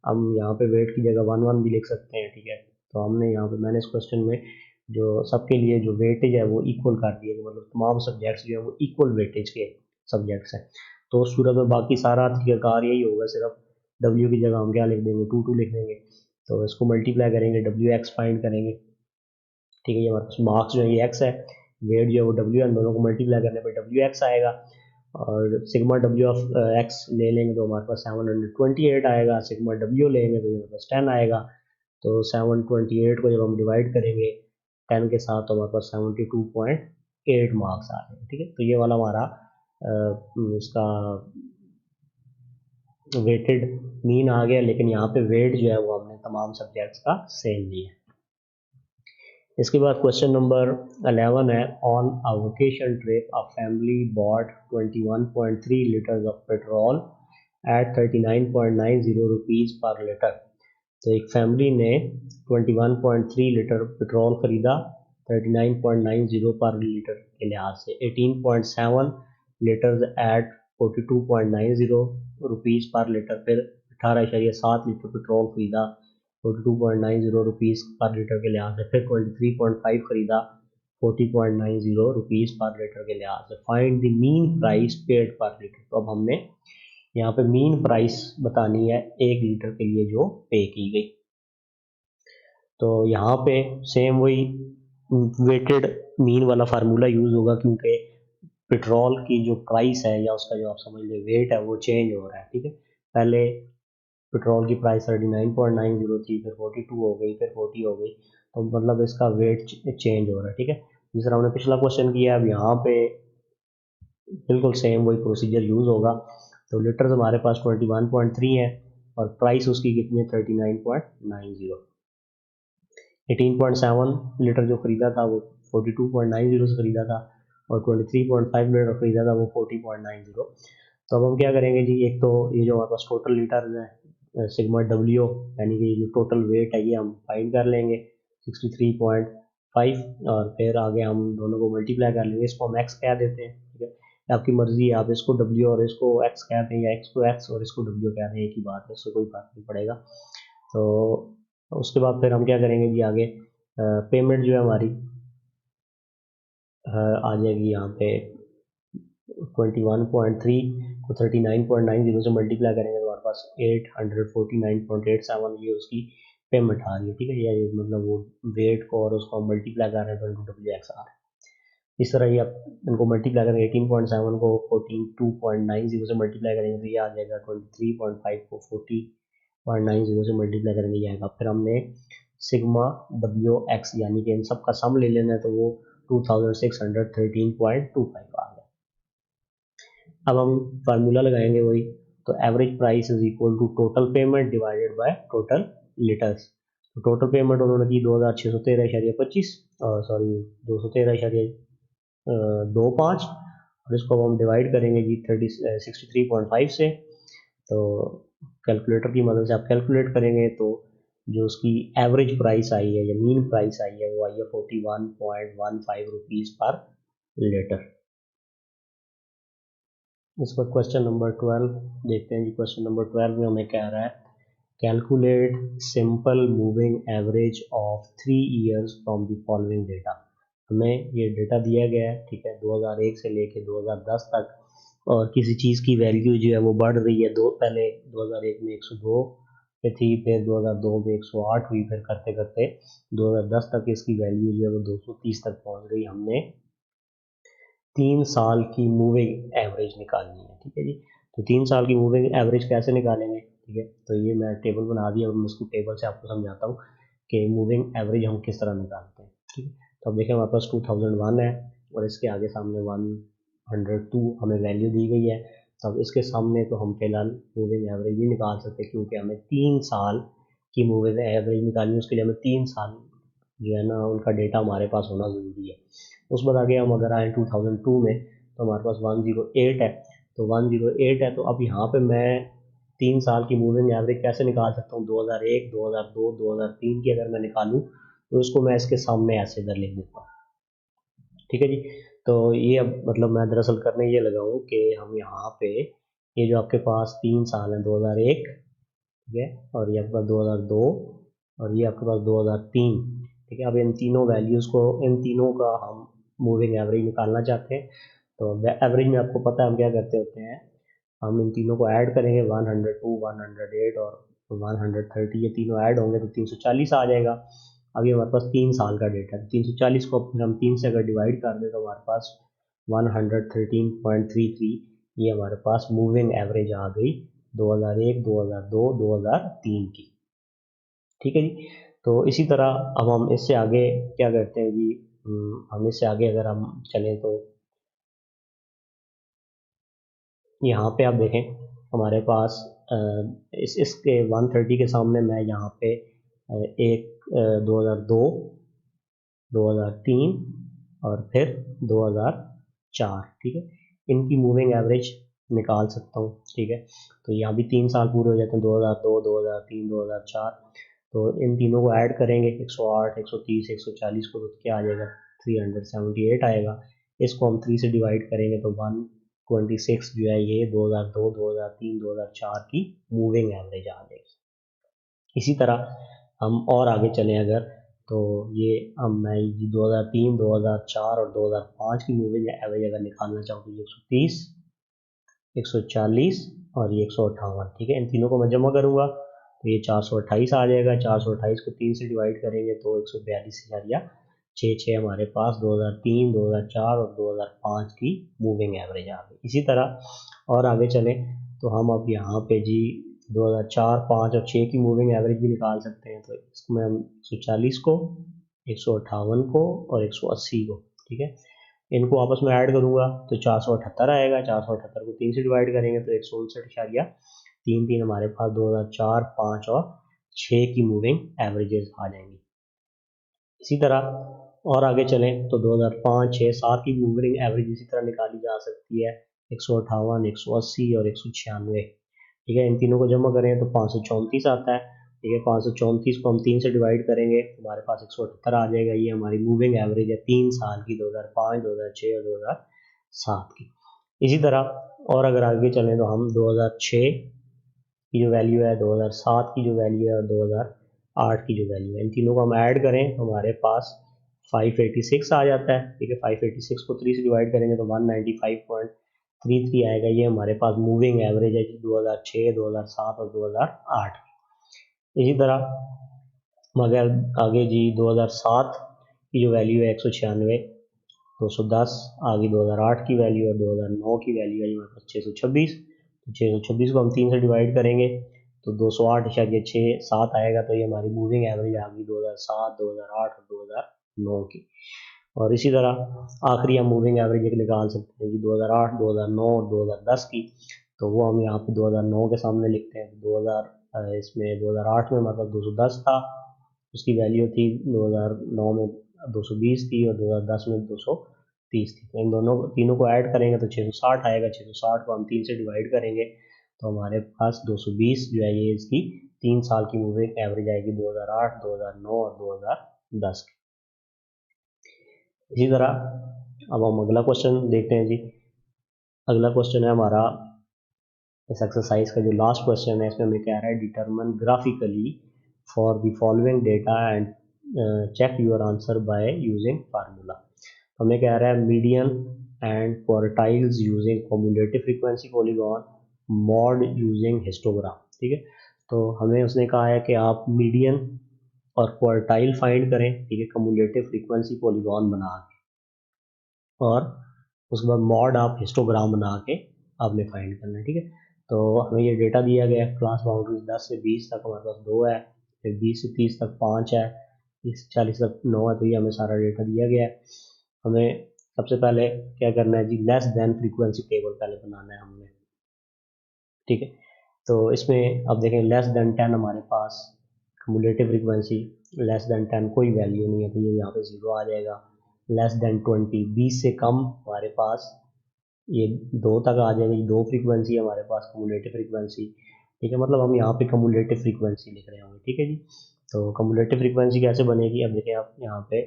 हम यहाँ पे वेट की जगह 1 1 भी लिख सकते हैं, ठीक है। तो हमने यहाँ पे मैंने इस क्वेश्चन में जो सबके लिए जो वेटेज है वो इक्वल कर दिया, मतलब तमाम सब्जेक्ट्स जो है वो इक्वल वेटेज के सब्जेक्ट्स हैं। तो उस सूरत में बाकी सारा तरीकाकार यही होगा, सिर्फ डब्ल्यू की जगह हम क्या लिख देंगे, 2 लिख देंगे, तो इसको मल्टीप्लाई करेंगे, डब्ल्यू एक्स फाइंड करेंगे, ठीक है। ये हमारे पास मार्क्स जो है ये एक्स है, वेट जो है वो डब्ल्यू है, दोनों को मल्टीप्लाई करने पर डब्ल्यू एक्स आएगा, और सिग्मा डब्ल्यू ऑफ एक्स ले लेंगे तो हमारे पास 728 आएगा, सिग्मा डब्ल्यू लेंगे तो ये हमारे पास 10 आएगा। तो 728 को जब हम डिवाइड करेंगे 10 के साथ तो हमारे पास 72.8 मार्क्स आ रहे हैं, ठीक है। तो ये वाला हमारा इसका वेटेड मीन आ गया, लेकिन यहाँ पे वेट जो है वो हमने तमाम सब्जेक्ट्स का सेम लिया है। इसके बाद क्वेश्चन नंबर 11 है, on a vacation trip a family bought 21.3 litres of petrol at 39.90 rupees per litre. तो एक फैमिली ने 21.3 लीटर पेट्रोल खरीदा 39.90 पर लीटर के लिहाज से, 18.7 litres eight 42.90 rupees per litre, फिर 18.7 लीटर पेट्रोल खरीदा 42.90 रुपीज़ पर लीटर के लिहाज से, फिर 23.5 खरीदा 40.90 रुपीज़ पर लीटर के लिहाज से। Find the mean price paid पर लीटर। तो अब हमने यहाँ पे मीन प्राइस बतानी है 1 लीटर के लिए जो पे की गई। तो यहाँ पे सेम वही वेटेड मीन वाला फार्मूला यूज़ होगा, क्योंकि पेट्रोल की जो प्राइस है या उसका जो आप समझ लीजिए वेट है वो चेंज हो रहा है, ठीक है। पहले पेट्रोल की प्राइस 39.90 थी, फिर 42 हो गई, फिर 40 हो गई, तो मतलब इसका वेट चेंज हो रहा है, ठीक है। जिस तरह हमने पिछला क्वेश्चन किया, अब यहाँ पे बिल्कुल सेम वही प्रोसीजर यूज़ होगा। तो लीटर्स हमारे पास 21.3 है और प्राइस उसकी कितनी है 39.90। 18.7 लीटर जो खरीदा था वो 42.90 से खरीदा था, और 23.5 लीटर खरीदा था वो 40.90। तो अब हम क्या करेंगे जी, एक तो ये जो हमारे पास टोटल लीटर है सिग्मा डब्ल्यू, यानी कि जो टोटल वेट है ये हम फाइंड कर लेंगे 63.5, और फिर आगे हम दोनों को मल्टीप्लाई कर लेंगे, इसको हम एक्स कह देते हैं, ठीक है। आपकी मर्जी है, आप इसको डब्ल्यू और इसको एक्स कहते हैं, या एक्स को एक्स और इसको डब्ल्यू कहते हैं, एक ही बात है, इससे कोई फर्क नहीं पड़ेगा। तो उसके बाद फिर हम क्या करेंगे जी, आगे पेमेंट जो है हमारी आ जाएगी यहाँ पे 21.3 को 39.90 से मल्टीप्लाई करेंगे तो हमारे पास 849.87 ये उसकी पेमेंट आ रही है, ठीक है। ये मतलब वो वेट को और उसको मल्टीप्लाई कर रहे हैं तो डब्ल्यू एक्स आ रहा है। इस तरह ही आप इनको मल्टीप्लाई करेंगे, 18.7 को 42.90 से मल्टीप्लाई करेंगे तो ये आ जाएगा, 23.5 को 40.90 से मल्टीप्लाई करेंगे ये आएगा। फिर हमने सिग्मा डब्ल्यू एक्स यानी कि इन सब का सम ले लेना है, तो वो 2613.25 आ गया। अब हम फार्मूला लगाएंगे वही, तो average price is equal to total payment divided by total litres. तो टोटल पेमेंट उन्होंने की 2613.25, सॉरी 213.25, और इसको हम डिवाइड करेंगे जी 63.5 से। तो कैलकुलेटर की मदद से आप कैलकुलेट करेंगे तो जो उसकी एवरेज प्राइस आई है या मीन प्राइस आई है वो आई है 41.15 रुपीज़ पर लीटर। इस पर क्वेश्चन नंबर 12 देखते हैं जी। क्वेश्चन नंबर 12 में हमें कह रहा है, calculate simple moving average of 3 years from the following data. हमें ये डेटा दिया गया है, ठीक है, 2001 से लेके 2010 तक, और किसी चीज़ की वैल्यू जो है वो बढ़ रही है, पहले 2001 में 102 पे थी, फिर 2002 में 108 हुई, फिर करते करते 2010 तक इसकी वैल्यू जो है वो 230 तक पहुंच गई। हमने 3 साल की मूविंग एवरेज निकालनी है, ठीक है जी। तो 3 साल की मूविंग एवरेज कैसे निकालेंगे, ठीक है। तो ये मैं टेबल बना दिया और मैं उसको टेबल से आपको समझाता हूँ कि मूविंग एवरेज हम किस तरह निकालते हैं। ठीक है, तो अब देखें हमारे पास 2001 है और इसके आगे सामने 102 हमें वैल्यू दी गई है। तो अब इसके सामने तो हम फिलहाल मूविंग एवरेज ही निकाल सकते हैं, क्योंकि हमें 3 साल की मूविंग एवरेज निकालनी है। उसके लिए हमें 3 साल जो है ना उनका डेटा हमारे पास होना ज़रूरी है। उस बाद आगे हम अगर आए 2002 में तो हमारे पास 108 है। तो 108 है, तो अब यहाँ पे मैं 3 साल की मूविंग एवरेज कैसे निकाल सकता हूँ। 2001, 2002, 2003 की अगर मैं निकालूँ तो उसको मैं इसके सामने ऐसे इधर लिख देता हूँ। ठीक है जी, तो ये अब मतलब मैं दरअसल करने ये लगा हूँ कि हम यहाँ पे ये जो आपके पास 3 साल हैं 2001, ठीक है, और ये आपके पास 2002 और ये आपके पास 2003, ठीक है। अब इन तीनों वैल्यूज़ को, इन तीनों का हम मूविंग एवरेज निकालना चाहते हैं। तो एवरेज में आपको पता है हम क्या करते होते हैं, हम इन तीनों को ऐड करेंगे 102, 108 और 130, ये तीनों ऐड होंगे तो 340 आ जाएगा। अभी हमारे पास 3 साल का डेटा है, 340 को हम 3 से अगर डिवाइड कर दें तो हमारे पास 113.33 ये हमारे पास मूविंग एवरेज आ गई 2001, 2002, 2003 की। ठीक है जी, तो इसी तरह अब हम इससे आगे क्या करते हैं जी, हम इससे आगे अगर हम चलें तो यहाँ पे आप देखें हमारे पास इसके 130 के सामने मैं यहाँ पे एक 2002, 2003 और फिर 2004, ठीक है, इनकी मूविंग एवरेज निकाल सकता हूँ। ठीक है, तो यहाँ भी 3 साल पूरे हो जाते हैं, 2002, 2003, 2004। तो इन तीनों को ऐड करेंगे 108, 130, 140 को, तो क्या आ जाएगा 378 आएगा। इसको हम 3 से डिवाइड करेंगे तो 126 जो है ये 2002, 2003, 2004 की मूविंग एवरेज आ जाएगी। इसी तरह हम और आगे चलें अगर, तो ये हम मैं 2003, 2004 और 2005 की मूविंग एवरेज अगर निकालना चाहूँ तो 130, 140 और ये 158, ठीक है। इन तीनों को मैं जमा करूँगा तो ये 428 आ जाएगा। 428 को 3 से डिवाइड करेंगे तो 142,6 हमारे पास 2003, 2004 और 2005 की मूविंग एवरेज आ गई। इसी तरह और आगे चलें तो हम अब यहाँ पे जी 2004, 5 और 6 की मूविंग एवरेज भी निकाल सकते हैं। तो इसमें हम 140 को, 158 को और 180 को, ठीक है, इनको आपस में ऐड करूँगा तो 478 आएगा। 478 को 3 से डिवाइड करेंगे तो 159.33 हमारे पास 2004, 5 और 6 की मूविंग एवरेजेस आ जाएंगी। इसी तरह और आगे चलें तो 2005, 6, 7 की मूविंग एवरेज इसी तरह निकाली जा सकती है, 158, 180 और 196, ठीक है। इन तीनों को जमा करें तो 534 आता है, ठीक है। 534 को हम 3 से डिवाइड करेंगे तो हमारे पास 178 आ जाएगा। ये हमारी मूविंग एवरेज है 3 साल की, 2005, 2006 और 2007 की। इसी तरह और अगर आगे चलें तो हम 2006 की जो वैल्यू है, 2007 की जो वैल्यू है और 2008 की जो वैल्यू है, इन तीनों को हम ऐड करें तो हमारे पास 586 आ जाता है, ठीक है। 586 को 3 से डिवाइड करेंगे तो 195.33 आएगा। ये हमारे पास मूविंग एवरेज है 2006, 2007 और 2008। इसी तरह मगर आगे जी 2007 की जो वैल्यू है 196, 210 आगे 2008 की वैल्यू और 2009 की वैल्यू है हमारे पास 626। तो 626 को हम 3 से डिवाइड करेंगे तो 208.67 आएगा। तो ये हमारी मूविंग एवरेज आ गई 2007, 2008 और 2009 की। और इसी तरह आखिरी हम मूविंग एवरेज एक निकाल सकते हैं कि 2008, 2009 और 2010 की। तो वो हम यहाँ पे 2009 के सामने लिखते हैं। 2008 में हमारे पास 210 था, उसकी वैल्यू थी 2009 में 220 थी और 2010 में 230 थी। तो इन दोनों तीनों को ऐड करेंगे तो 660 आएगा। 660 को हम 3 से डिवाइड करेंगे तो हमारे पास 220 जो है ये इसकी 3 साल की मूविंग एवरेज आएगी 2008, 2009 और 2010 की। इसी तरह अब हम अगला क्वेश्चन देखते हैं जी। अगला क्वेश्चन है हमारा इस एक्सरसाइज का जो लास्ट क्वेश्चन है, इसमें हमें कह रहा है determine graphically for the following data and check your answer by using formula. हमें कह रहा है median and quartiles using cumulative frequency polygon, mode using histogram, ठीक है। तो हमें उसने कहा है कि आप मीडियन और क्वार्टाइल फाइंड करें, ठीक है, कम्युलेटिव फ्रीक्वेंसी पॉलीगॉन बना के, और उसके बाद मॉड आप हिस्टोग्राम बना के आपने फाइंड करना है, ठीक है। तो हमें ये डेटा दिया गया है, क्लास बाउंड्रीज 10 से 20 तक हमारे पास 2 है, फिर 20 से 30 तक 5 है, इस 40 तक 9 है, तो ये हमें सारा डेटा दिया गया है। हमें सबसे पहले क्या करना है जी, लेस देन फ्रीक्वेंसी टेबल पहले बनाना है हमने, ठीक है। तो इसमें अब देखें लेस देन 10 हमारे पास कम्युलेटिव फ्रीक्वेंसी, लेस देन 10 कोई वैल्यू नहीं है, तो ये यहाँ पे 0 आ जाएगा। लेस देन 20 20 से कम हमारे पास ये 2 तक आ जाएगी, 2 फ्रीक्वेंसी है हमारे पास कम्युलेटिव फ्रीक्वेंसी, ठीक है। मतलब हम यहाँ पे कम्युलेटिव फ्रीक्वेंसी लिख रहे होंगे, ठीक है जी। तो कम्युलेटिव फ्रीक्वेंसी कैसे बनेगी, अब देखें आप यहाँ पे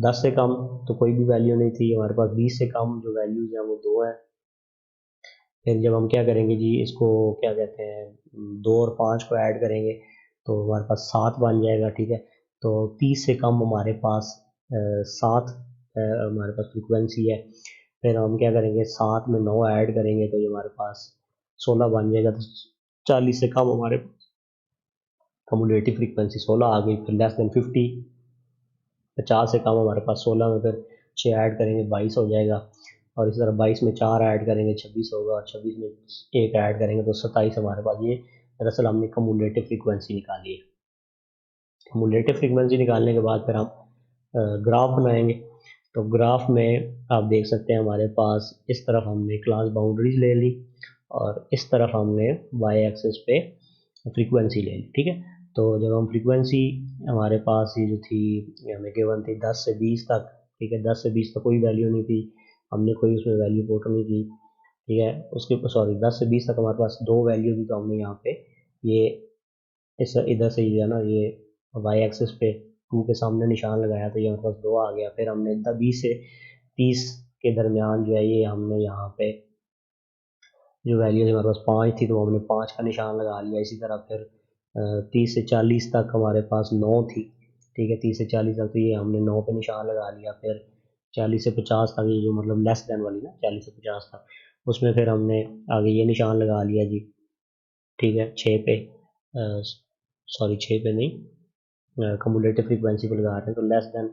10 से कम तो कोई भी वैल्यू नहीं थी हमारे पास, 20 से कम जो वैल्यूज हैं वो 2 है। फिर जब हम क्या करेंगे जी, इसको क्या कहते हैं 2 और 5 को ऐड करेंगे तो हमारे पास 7 बन जाएगा, ठीक है। तो 30 से कम हमारे पास 7 हमारे पास फ्रीक्वेंसी है। फिर हम क्या करेंगे 7 में 9 ऐड करेंगे तो ये हमारे पास 16 बन जाएगा। तो 40 से कम हमारे कम्युलेटिव फ्रीक्वेंसी 16 आ गई। फिर लेस देन 50 से कम हमारे पास 16 में फिर 6 ऐड करेंगे 22 हो जाएगा। और इसी तरह 22 में 4 ऐड करेंगे 26 होगा, और 26 में 1 ऐड करेंगे तो 27 हमारे पास। ये दरअसल हमने कम्युलेटिव फ्रीक्वेंसी निकाली है। कम्युलेटिव फ्रीक्वेंसी निकालने के बाद फिर हम ग्राफ बनाएंगे। तो ग्राफ में आप देख सकते हैं हमारे पास इस तरफ हमने क्लास बाउंड्रीज ले ली और इस तरफ हमने वाई एक्सिस पे फ्रीक्वेंसी ले ली, ठीक है। तो जब हम फ्रीक्वेंसी हमारे पास ये जो थी हमें गिवन थी 10 से 20 तक, ठीक है। 10 से 20 तक कोई वैल्यू नहीं थी, हमने कोई उसमें वैल्यू पुट नहीं की, ठीक है। उसके सॉरी 10 से 20 तक हमारे पास 2 वैल्यू थी, तो हमने यहाँ पे ये इस इधर से ये है ना, ये वाई एक्सिस पे 2 के सामने निशान लगाया तो ये हमारे पास 2 आ गया। फिर हमने 20 से 30 के दरमियान जो है ये हमने यहाँ पे जो वैल्यू हमारे पास 5 थी तो हमने 5 का निशान लगा लिया। इसी तरह फिर 30 से 40 तक हमारे पास 9 थी, ठीक है। 30 से 40 तक तो ये हमने 9 पे निशान लगा लिया। फिर 40 से 50 तक ये जो मतलब लेस देन वाली ना 40 से 50 तक, उसमें फिर हमने आगे ये निशान लगा लिया जी, ठीक है। 6 पे सॉरी 6 पे नहीं, कम्युलेटिव फ्रीक्वेंसी पे लगा रहे हैं तो लेस देन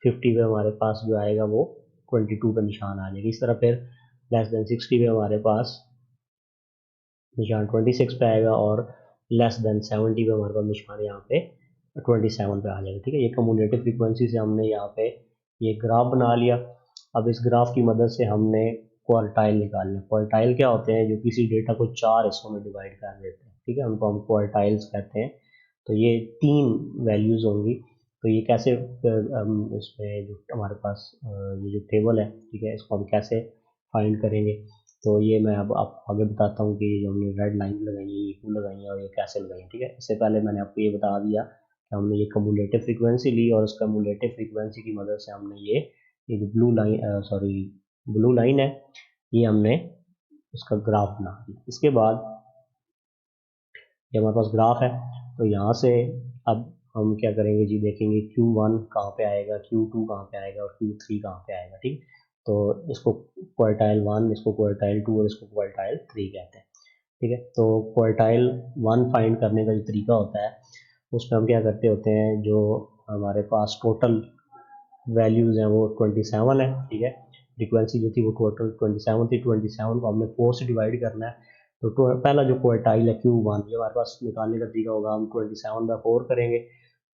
50 पे हमारे पास जो आएगा वो 22 पे निशान आ जाएगा। इस तरह फिर लेस देन 60 पे हमारे पास निशान 26 पे आएगा और लेस देन 70 पे हमारे पास निशान यहाँ पे 27 पे आ जाएगा, ठीक है। ये कम्युलेटिव फ्रीक्वेंसी से हमने यहाँ पे ये ग्राफ बना लिया। अब इस ग्राफ की मदद से हमने क्वार्टाइल निकालने। क्वार्टाइल क्या होते हैं, जो किसी डेटा को 4 हिस्सों में डिवाइड कर देते हैं, ठीक है। उनको हम क्वार्टाइल्स कहते हैं। तो ये 3 वैल्यूज़ होंगी। तो ये कैसे इसमें जो हमारे पास ये जो टेबल है, ठीक है, इसको हम कैसे फाइंड करेंगे, तो ये मैं अब आपको आगे बताता हूँ कि जो हमने रेड लाइन लगाई है ये क्यों लगाई है और ये कैसे लगाई है, ठीक है। इससे पहले मैंने आपको ये बता दिया कि हमने ये कम्युलेटिव फ्रीक्वेंसी ली और उस कम्युलेटिव फ्रीक्वेंसी की मदद से हमने ये जो ब्लू लाइन है ये हमने उसका ग्राफ बना दिया। इसके बाद ये हमारे पास ग्राफ है तो यहाँ से अब हम क्या करेंगे जी, देखेंगे Q1 कहाँ पे आएगा, Q2 कहाँ पे आएगा और Q3 कहाँ पे आएगा, ठीक। तो इसको क्वार्टाइल 1, इसको क्वार्टाइल 2 और इसको क्वार्टाइल 3 कहते हैं, ठीक है। तो क्वार्टाइल 1 फाइंड करने का जो तरीका होता है उसमें हम क्या करते होते हैं, जो हमारे पास टोटल वैल्यूज़ हैं वो 27 है, ठीक है। फ्रीक्वेंसी जो थी वो टोटल 27 थी, 27 को हमने 4 से डिवाइड करना है। तो पहला जो क्वार्टाइल है Q1 ये हमारे पास निकालने का तरीका होगा, हम 27/4 करेंगे।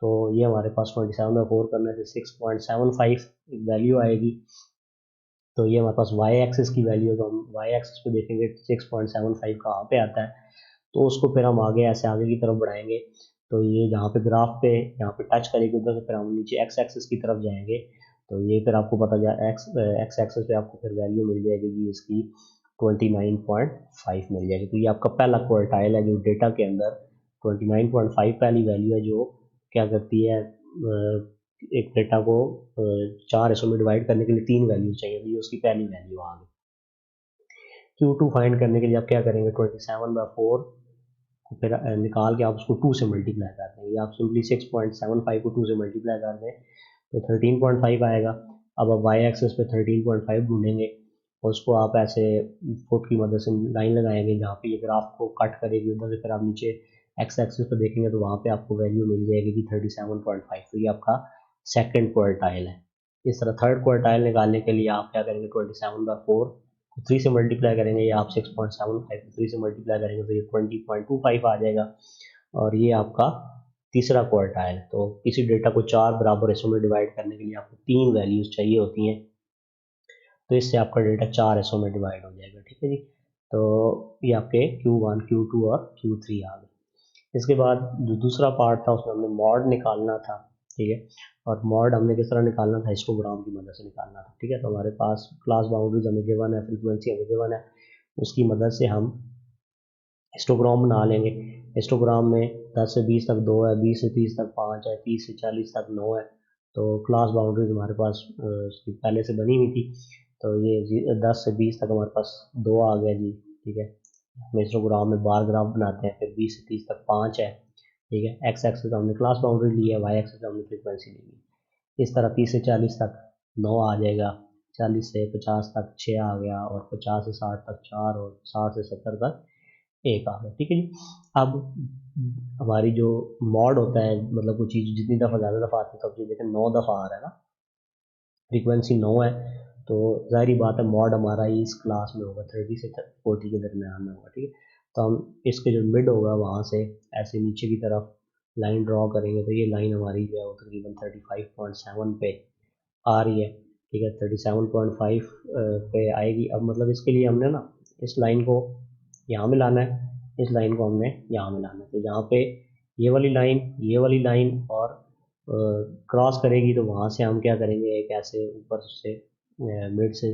तो ये हमारे पास 27/4 करने से 6.75 वैल्यू आएगी। तो ये हमारे पास वाई एक्सिस की वैल्यू है, तो हम वाई एक्सिस पे देखेंगे 6.75 कहाँ पे आता है। तो उसको फिर हम आगे ऐसे आगे की तरफ बढ़ाएंगे। तो ये जहाँ पे ग्राफ पे यहाँ पे टच करेगी उधर से फिर हम नीचे एक्स एक्सिस की तरफ जाएंगे। तो ये फिर आपको पता जाए एक्स एक्सिस पे आपको फिर वैल्यू मिल जाएगी जी इसकी 29.5 मिल जाएगी। तो ये आपका पहला क्वार्टाइल है जो डेटा के अंदर 29.5 पहली वैल्यू है, जो क्या करती है एक डेटा को 4 हिस्सों में डिवाइड करने के लिए 3 वैल्यू चाहिए, तो ये उसकी पहली वैल्यू आ गई। Q2 फाइंड करने के लिए आप क्या करेंगे, 27/4 को फिर निकाल के आप उसको 2 से मल्टीप्लाई कर देंगे। आप सिंपली 6.75 को 2 से मल्टीप्लाई कर दें तो 13.5 आएगा। अब आप वाई एक्सिस पे 13.5 ढूंढेंगे और उसको आप ऐसे फुट की मदद से लाइन लगाएंगे जहाँ पे ये ग्राफ को कट करेगी, उधर से फिर आप नीचे एक्स एक्सिस पे देखेंगे तो वहाँ पे आपको वैल्यू मिल जाएगी कि 37.5। तो ये आपका सेकेंड क्वार्टाइल है। इस तरह थर्ड क्वार्टाइल निकालने के लिए आप क्या करेंगे, 27/4 को 3 से मल्टीप्लाई करेंगे या आप 6.75 को 3 से मल्टीप्लाई करेंगे तो ये 20.25 आ जाएगा। और ये आपका तीसरा क्वार्टाइल। तो किसी डेटा को 4 बराबर हिस्सों में डिवाइड करने के लिए आपको 3 वैल्यूज़ चाहिए होती हैं, तो इससे आपका डेटा 4 हिस्सों में डिवाइड हो जाएगा। ठीक है जी। तो ये आपके Q1, Q2 और Q3 आ गए। इसके बाद जो दूसरा पार्ट था उसमें हमने मॉड निकालना था। ठीक है, और मॉड हमने किस तरह निकालना था, हिस्टोग्राम की मदद से निकालना था। ठीक है, तो हमारे पास क्लास बाउंड्रीज हमें गिवन है, फ्रीक्वेंसी हमें गिवन है, उसकी मदद से हम हिस्टोग्राम बना लेंगे। हिस्टोग्राम में 10 से 20 तक 2 है, 20 से 30 तक 5 है, 30 से 40 तक 9 है। तो क्लास बाउंड्रीज हमारे पास पहले से बनी हुई थी, तो ये 10 से 20 तक हमारे पास 2 आ गया जी। ठीक है, हम हिस्टोग्राम में बार ग्राफ बनाते हैं, फिर 20 से 30 तक 5 है। ठीक है, एक्स एक्सिस हमने क्लास बाउंड्री ली है, वाई एक्सिस हमने फ्रीक्वेंसी ली है। इस तरह 30 से 40 तक 9 आ जाएगा, 40 से 50 तक 6 आ गया, और 50 से 60 तक 4, और 60 से 70 तक 1 आ गया। ठीक है जी। अब हमारी जो मॉड होता है, मतलब कुछ चीज़ जितनी दफ़ा ज़्यादा दफ़ा आती है, तो अब देखें 9 दफ़ा आ रहा है ना, फ्रीक्वेंसी 9 है, तो ज़ाहिर बात है मॉड हमारा इस क्लास में होगा 30 से 40 के दरमियान में होगा। ठीक है, तो हम इसके जो मिड होगा वहाँ से ऐसे नीचे की तरफ लाइन ड्रॉ करेंगे, तो ये लाइन हमारी जो है वो तकरीबन 35.7 पे आ रही है। ठीक है, 37.5 पे आएगी। अब मतलब इसके लिए हमने ना इस लाइन को यहाँ मिलाना है, इस लाइन को हमने यहाँ मिलाना है। तो जहाँ पे ये वाली लाइन और क्रॉस करेगी, तो वहाँ से हम क्या करेंगे, एक ऐसे ऊपर से मिड से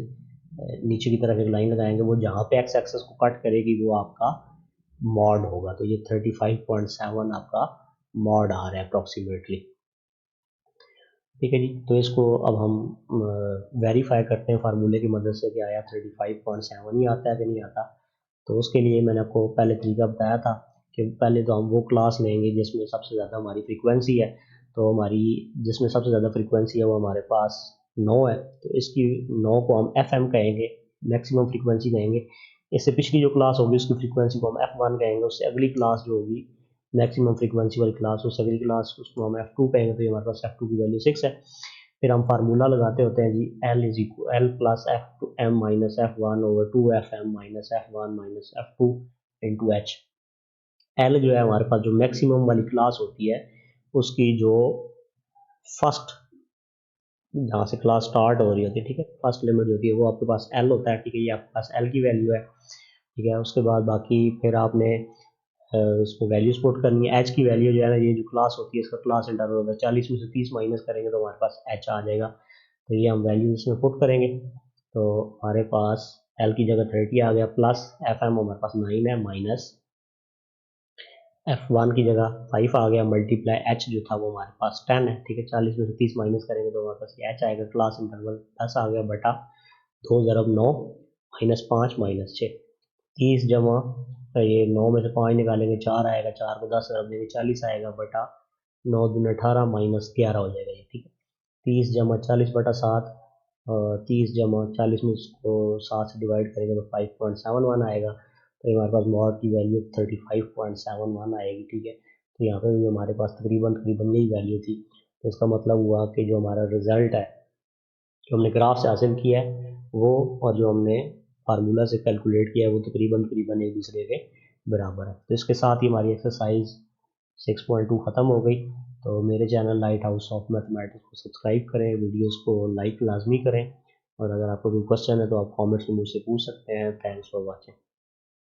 नीचे की तरफ एक लाइन लगाएंगे, वो जहाँ पे एक्स एक्सेस को कट करेगी वो आपका मॉड होगा। तो ये 35.7 आपका मॉड आ रहा है अप्रॉक्सीमेटली। ठीक है जी। तो इसको अब हम वेरीफाई करते हैं फार्मूले की मदद से कि आया 35.7 ही आता है कि नहीं आता। तो उसके लिए मैंने आपको पहले तरीका बताया था कि पहले तो हम वो क्लास लेंगे जिसमें सबसे ज़्यादा हमारी फ्रीक्वेंसी है। तो हमारी जिसमें सबसे ज़्यादा फ्रीक्वेंसी है वो हमारे पास 9 है, तो इसकी 9 को हम FM कहेंगे, मैक्सिमम फ्रीक्वेंसी कहेंगे। इससे पिछली जो क्लास होगी उसकी फ्रीक्वेंसी को हम F1 कहेंगे, उससे अगली क्लास जो होगी मैक्सिमम फ्रीक्वेंसी वाली क्लास, उससे अगली क्लास उसको हम F2 कहेंगे, तो ये हमारे पास F2 की वैल्यू 6 है। फिर हम फार्मूला लगाते होते हैं जी, L plus F2M minus F1 over 2FM minus F1 minus F2 into H। L जो है हमारे पास जो मैक्सिमम वाली क्लास होती है उसकी जो फर्स्ट, जहाँ से क्लास स्टार्ट हो रही होती है, ठीक है, फर्स्ट लिमिट जो होती है वो आपके पास L होता है। ठीक है, ये आपके पास L की वैल्यू है। ठीक है, उसके बाद बाकी फिर आपने उसको वैल्यूज पुट करनी है। एच की वैल्यू जो है ना, ये जो क्लास होती है इसका क्लास इंटरवल होता है, 40 में से 30 माइनस करेंगे तो हमारे पास एच आ जाएगा। तो ये हम वैल्यूज इसमें पुट करेंगे, तो हमारे पास एल की जगह 30 आ गया, प्लस एफ एम हमारे पास 9 है, माइनस F1 की जगह 5 आ गया, मल्टीप्लाई एच जो था वो हमारे पास 10 है। ठीक है, 40 में से 30 माइनस करेंगे तो हमारे पास एच आएगा, क्लास इंटरवल 10 आ गया बटा 2 ज़रब 9 माइनस 5 माइनस 6, 30 जमा ये 9 में से 5 निकालेंगे 4 आएगा, 4 को 10 रख देंगे 40 आएगा, बटा 9 दूनी 18 माइनस 11 हो जाएगा ये। ठीक है, 30 जमा 40 बटा 7, 30 जमा 40 में इसको 7 से डिवाइड करेंगे तो 5.71 आएगा। तो ये हमारे पास मॉड की वैल्यू 35.71 आएगी। ठीक है, तो यहाँ पे भी हमारे पास तकरीबन यही वैल्यू थी। तो इसका मतलब हुआ कि जो हमारा रिजल्ट है, जो हमने ग्राफ से हासिल किया है वो, और जो हमने फार्मूला से कैलकुलेट किया है वो तकरीबन एक दूसरे के बराबर है। तो इसके साथ ही हमारी एक्सरसाइज 6.2 ख़त्म हो गई। तो मेरे channel light house of mathematics को सब्सक्राइब करें, वीडियोस को लाइक लाजमी करें, और अगर आपको कोई क्वेश्चन है तो आप कमेंट्स में मुझसे पूछ सकते हैं। Thanks for watching.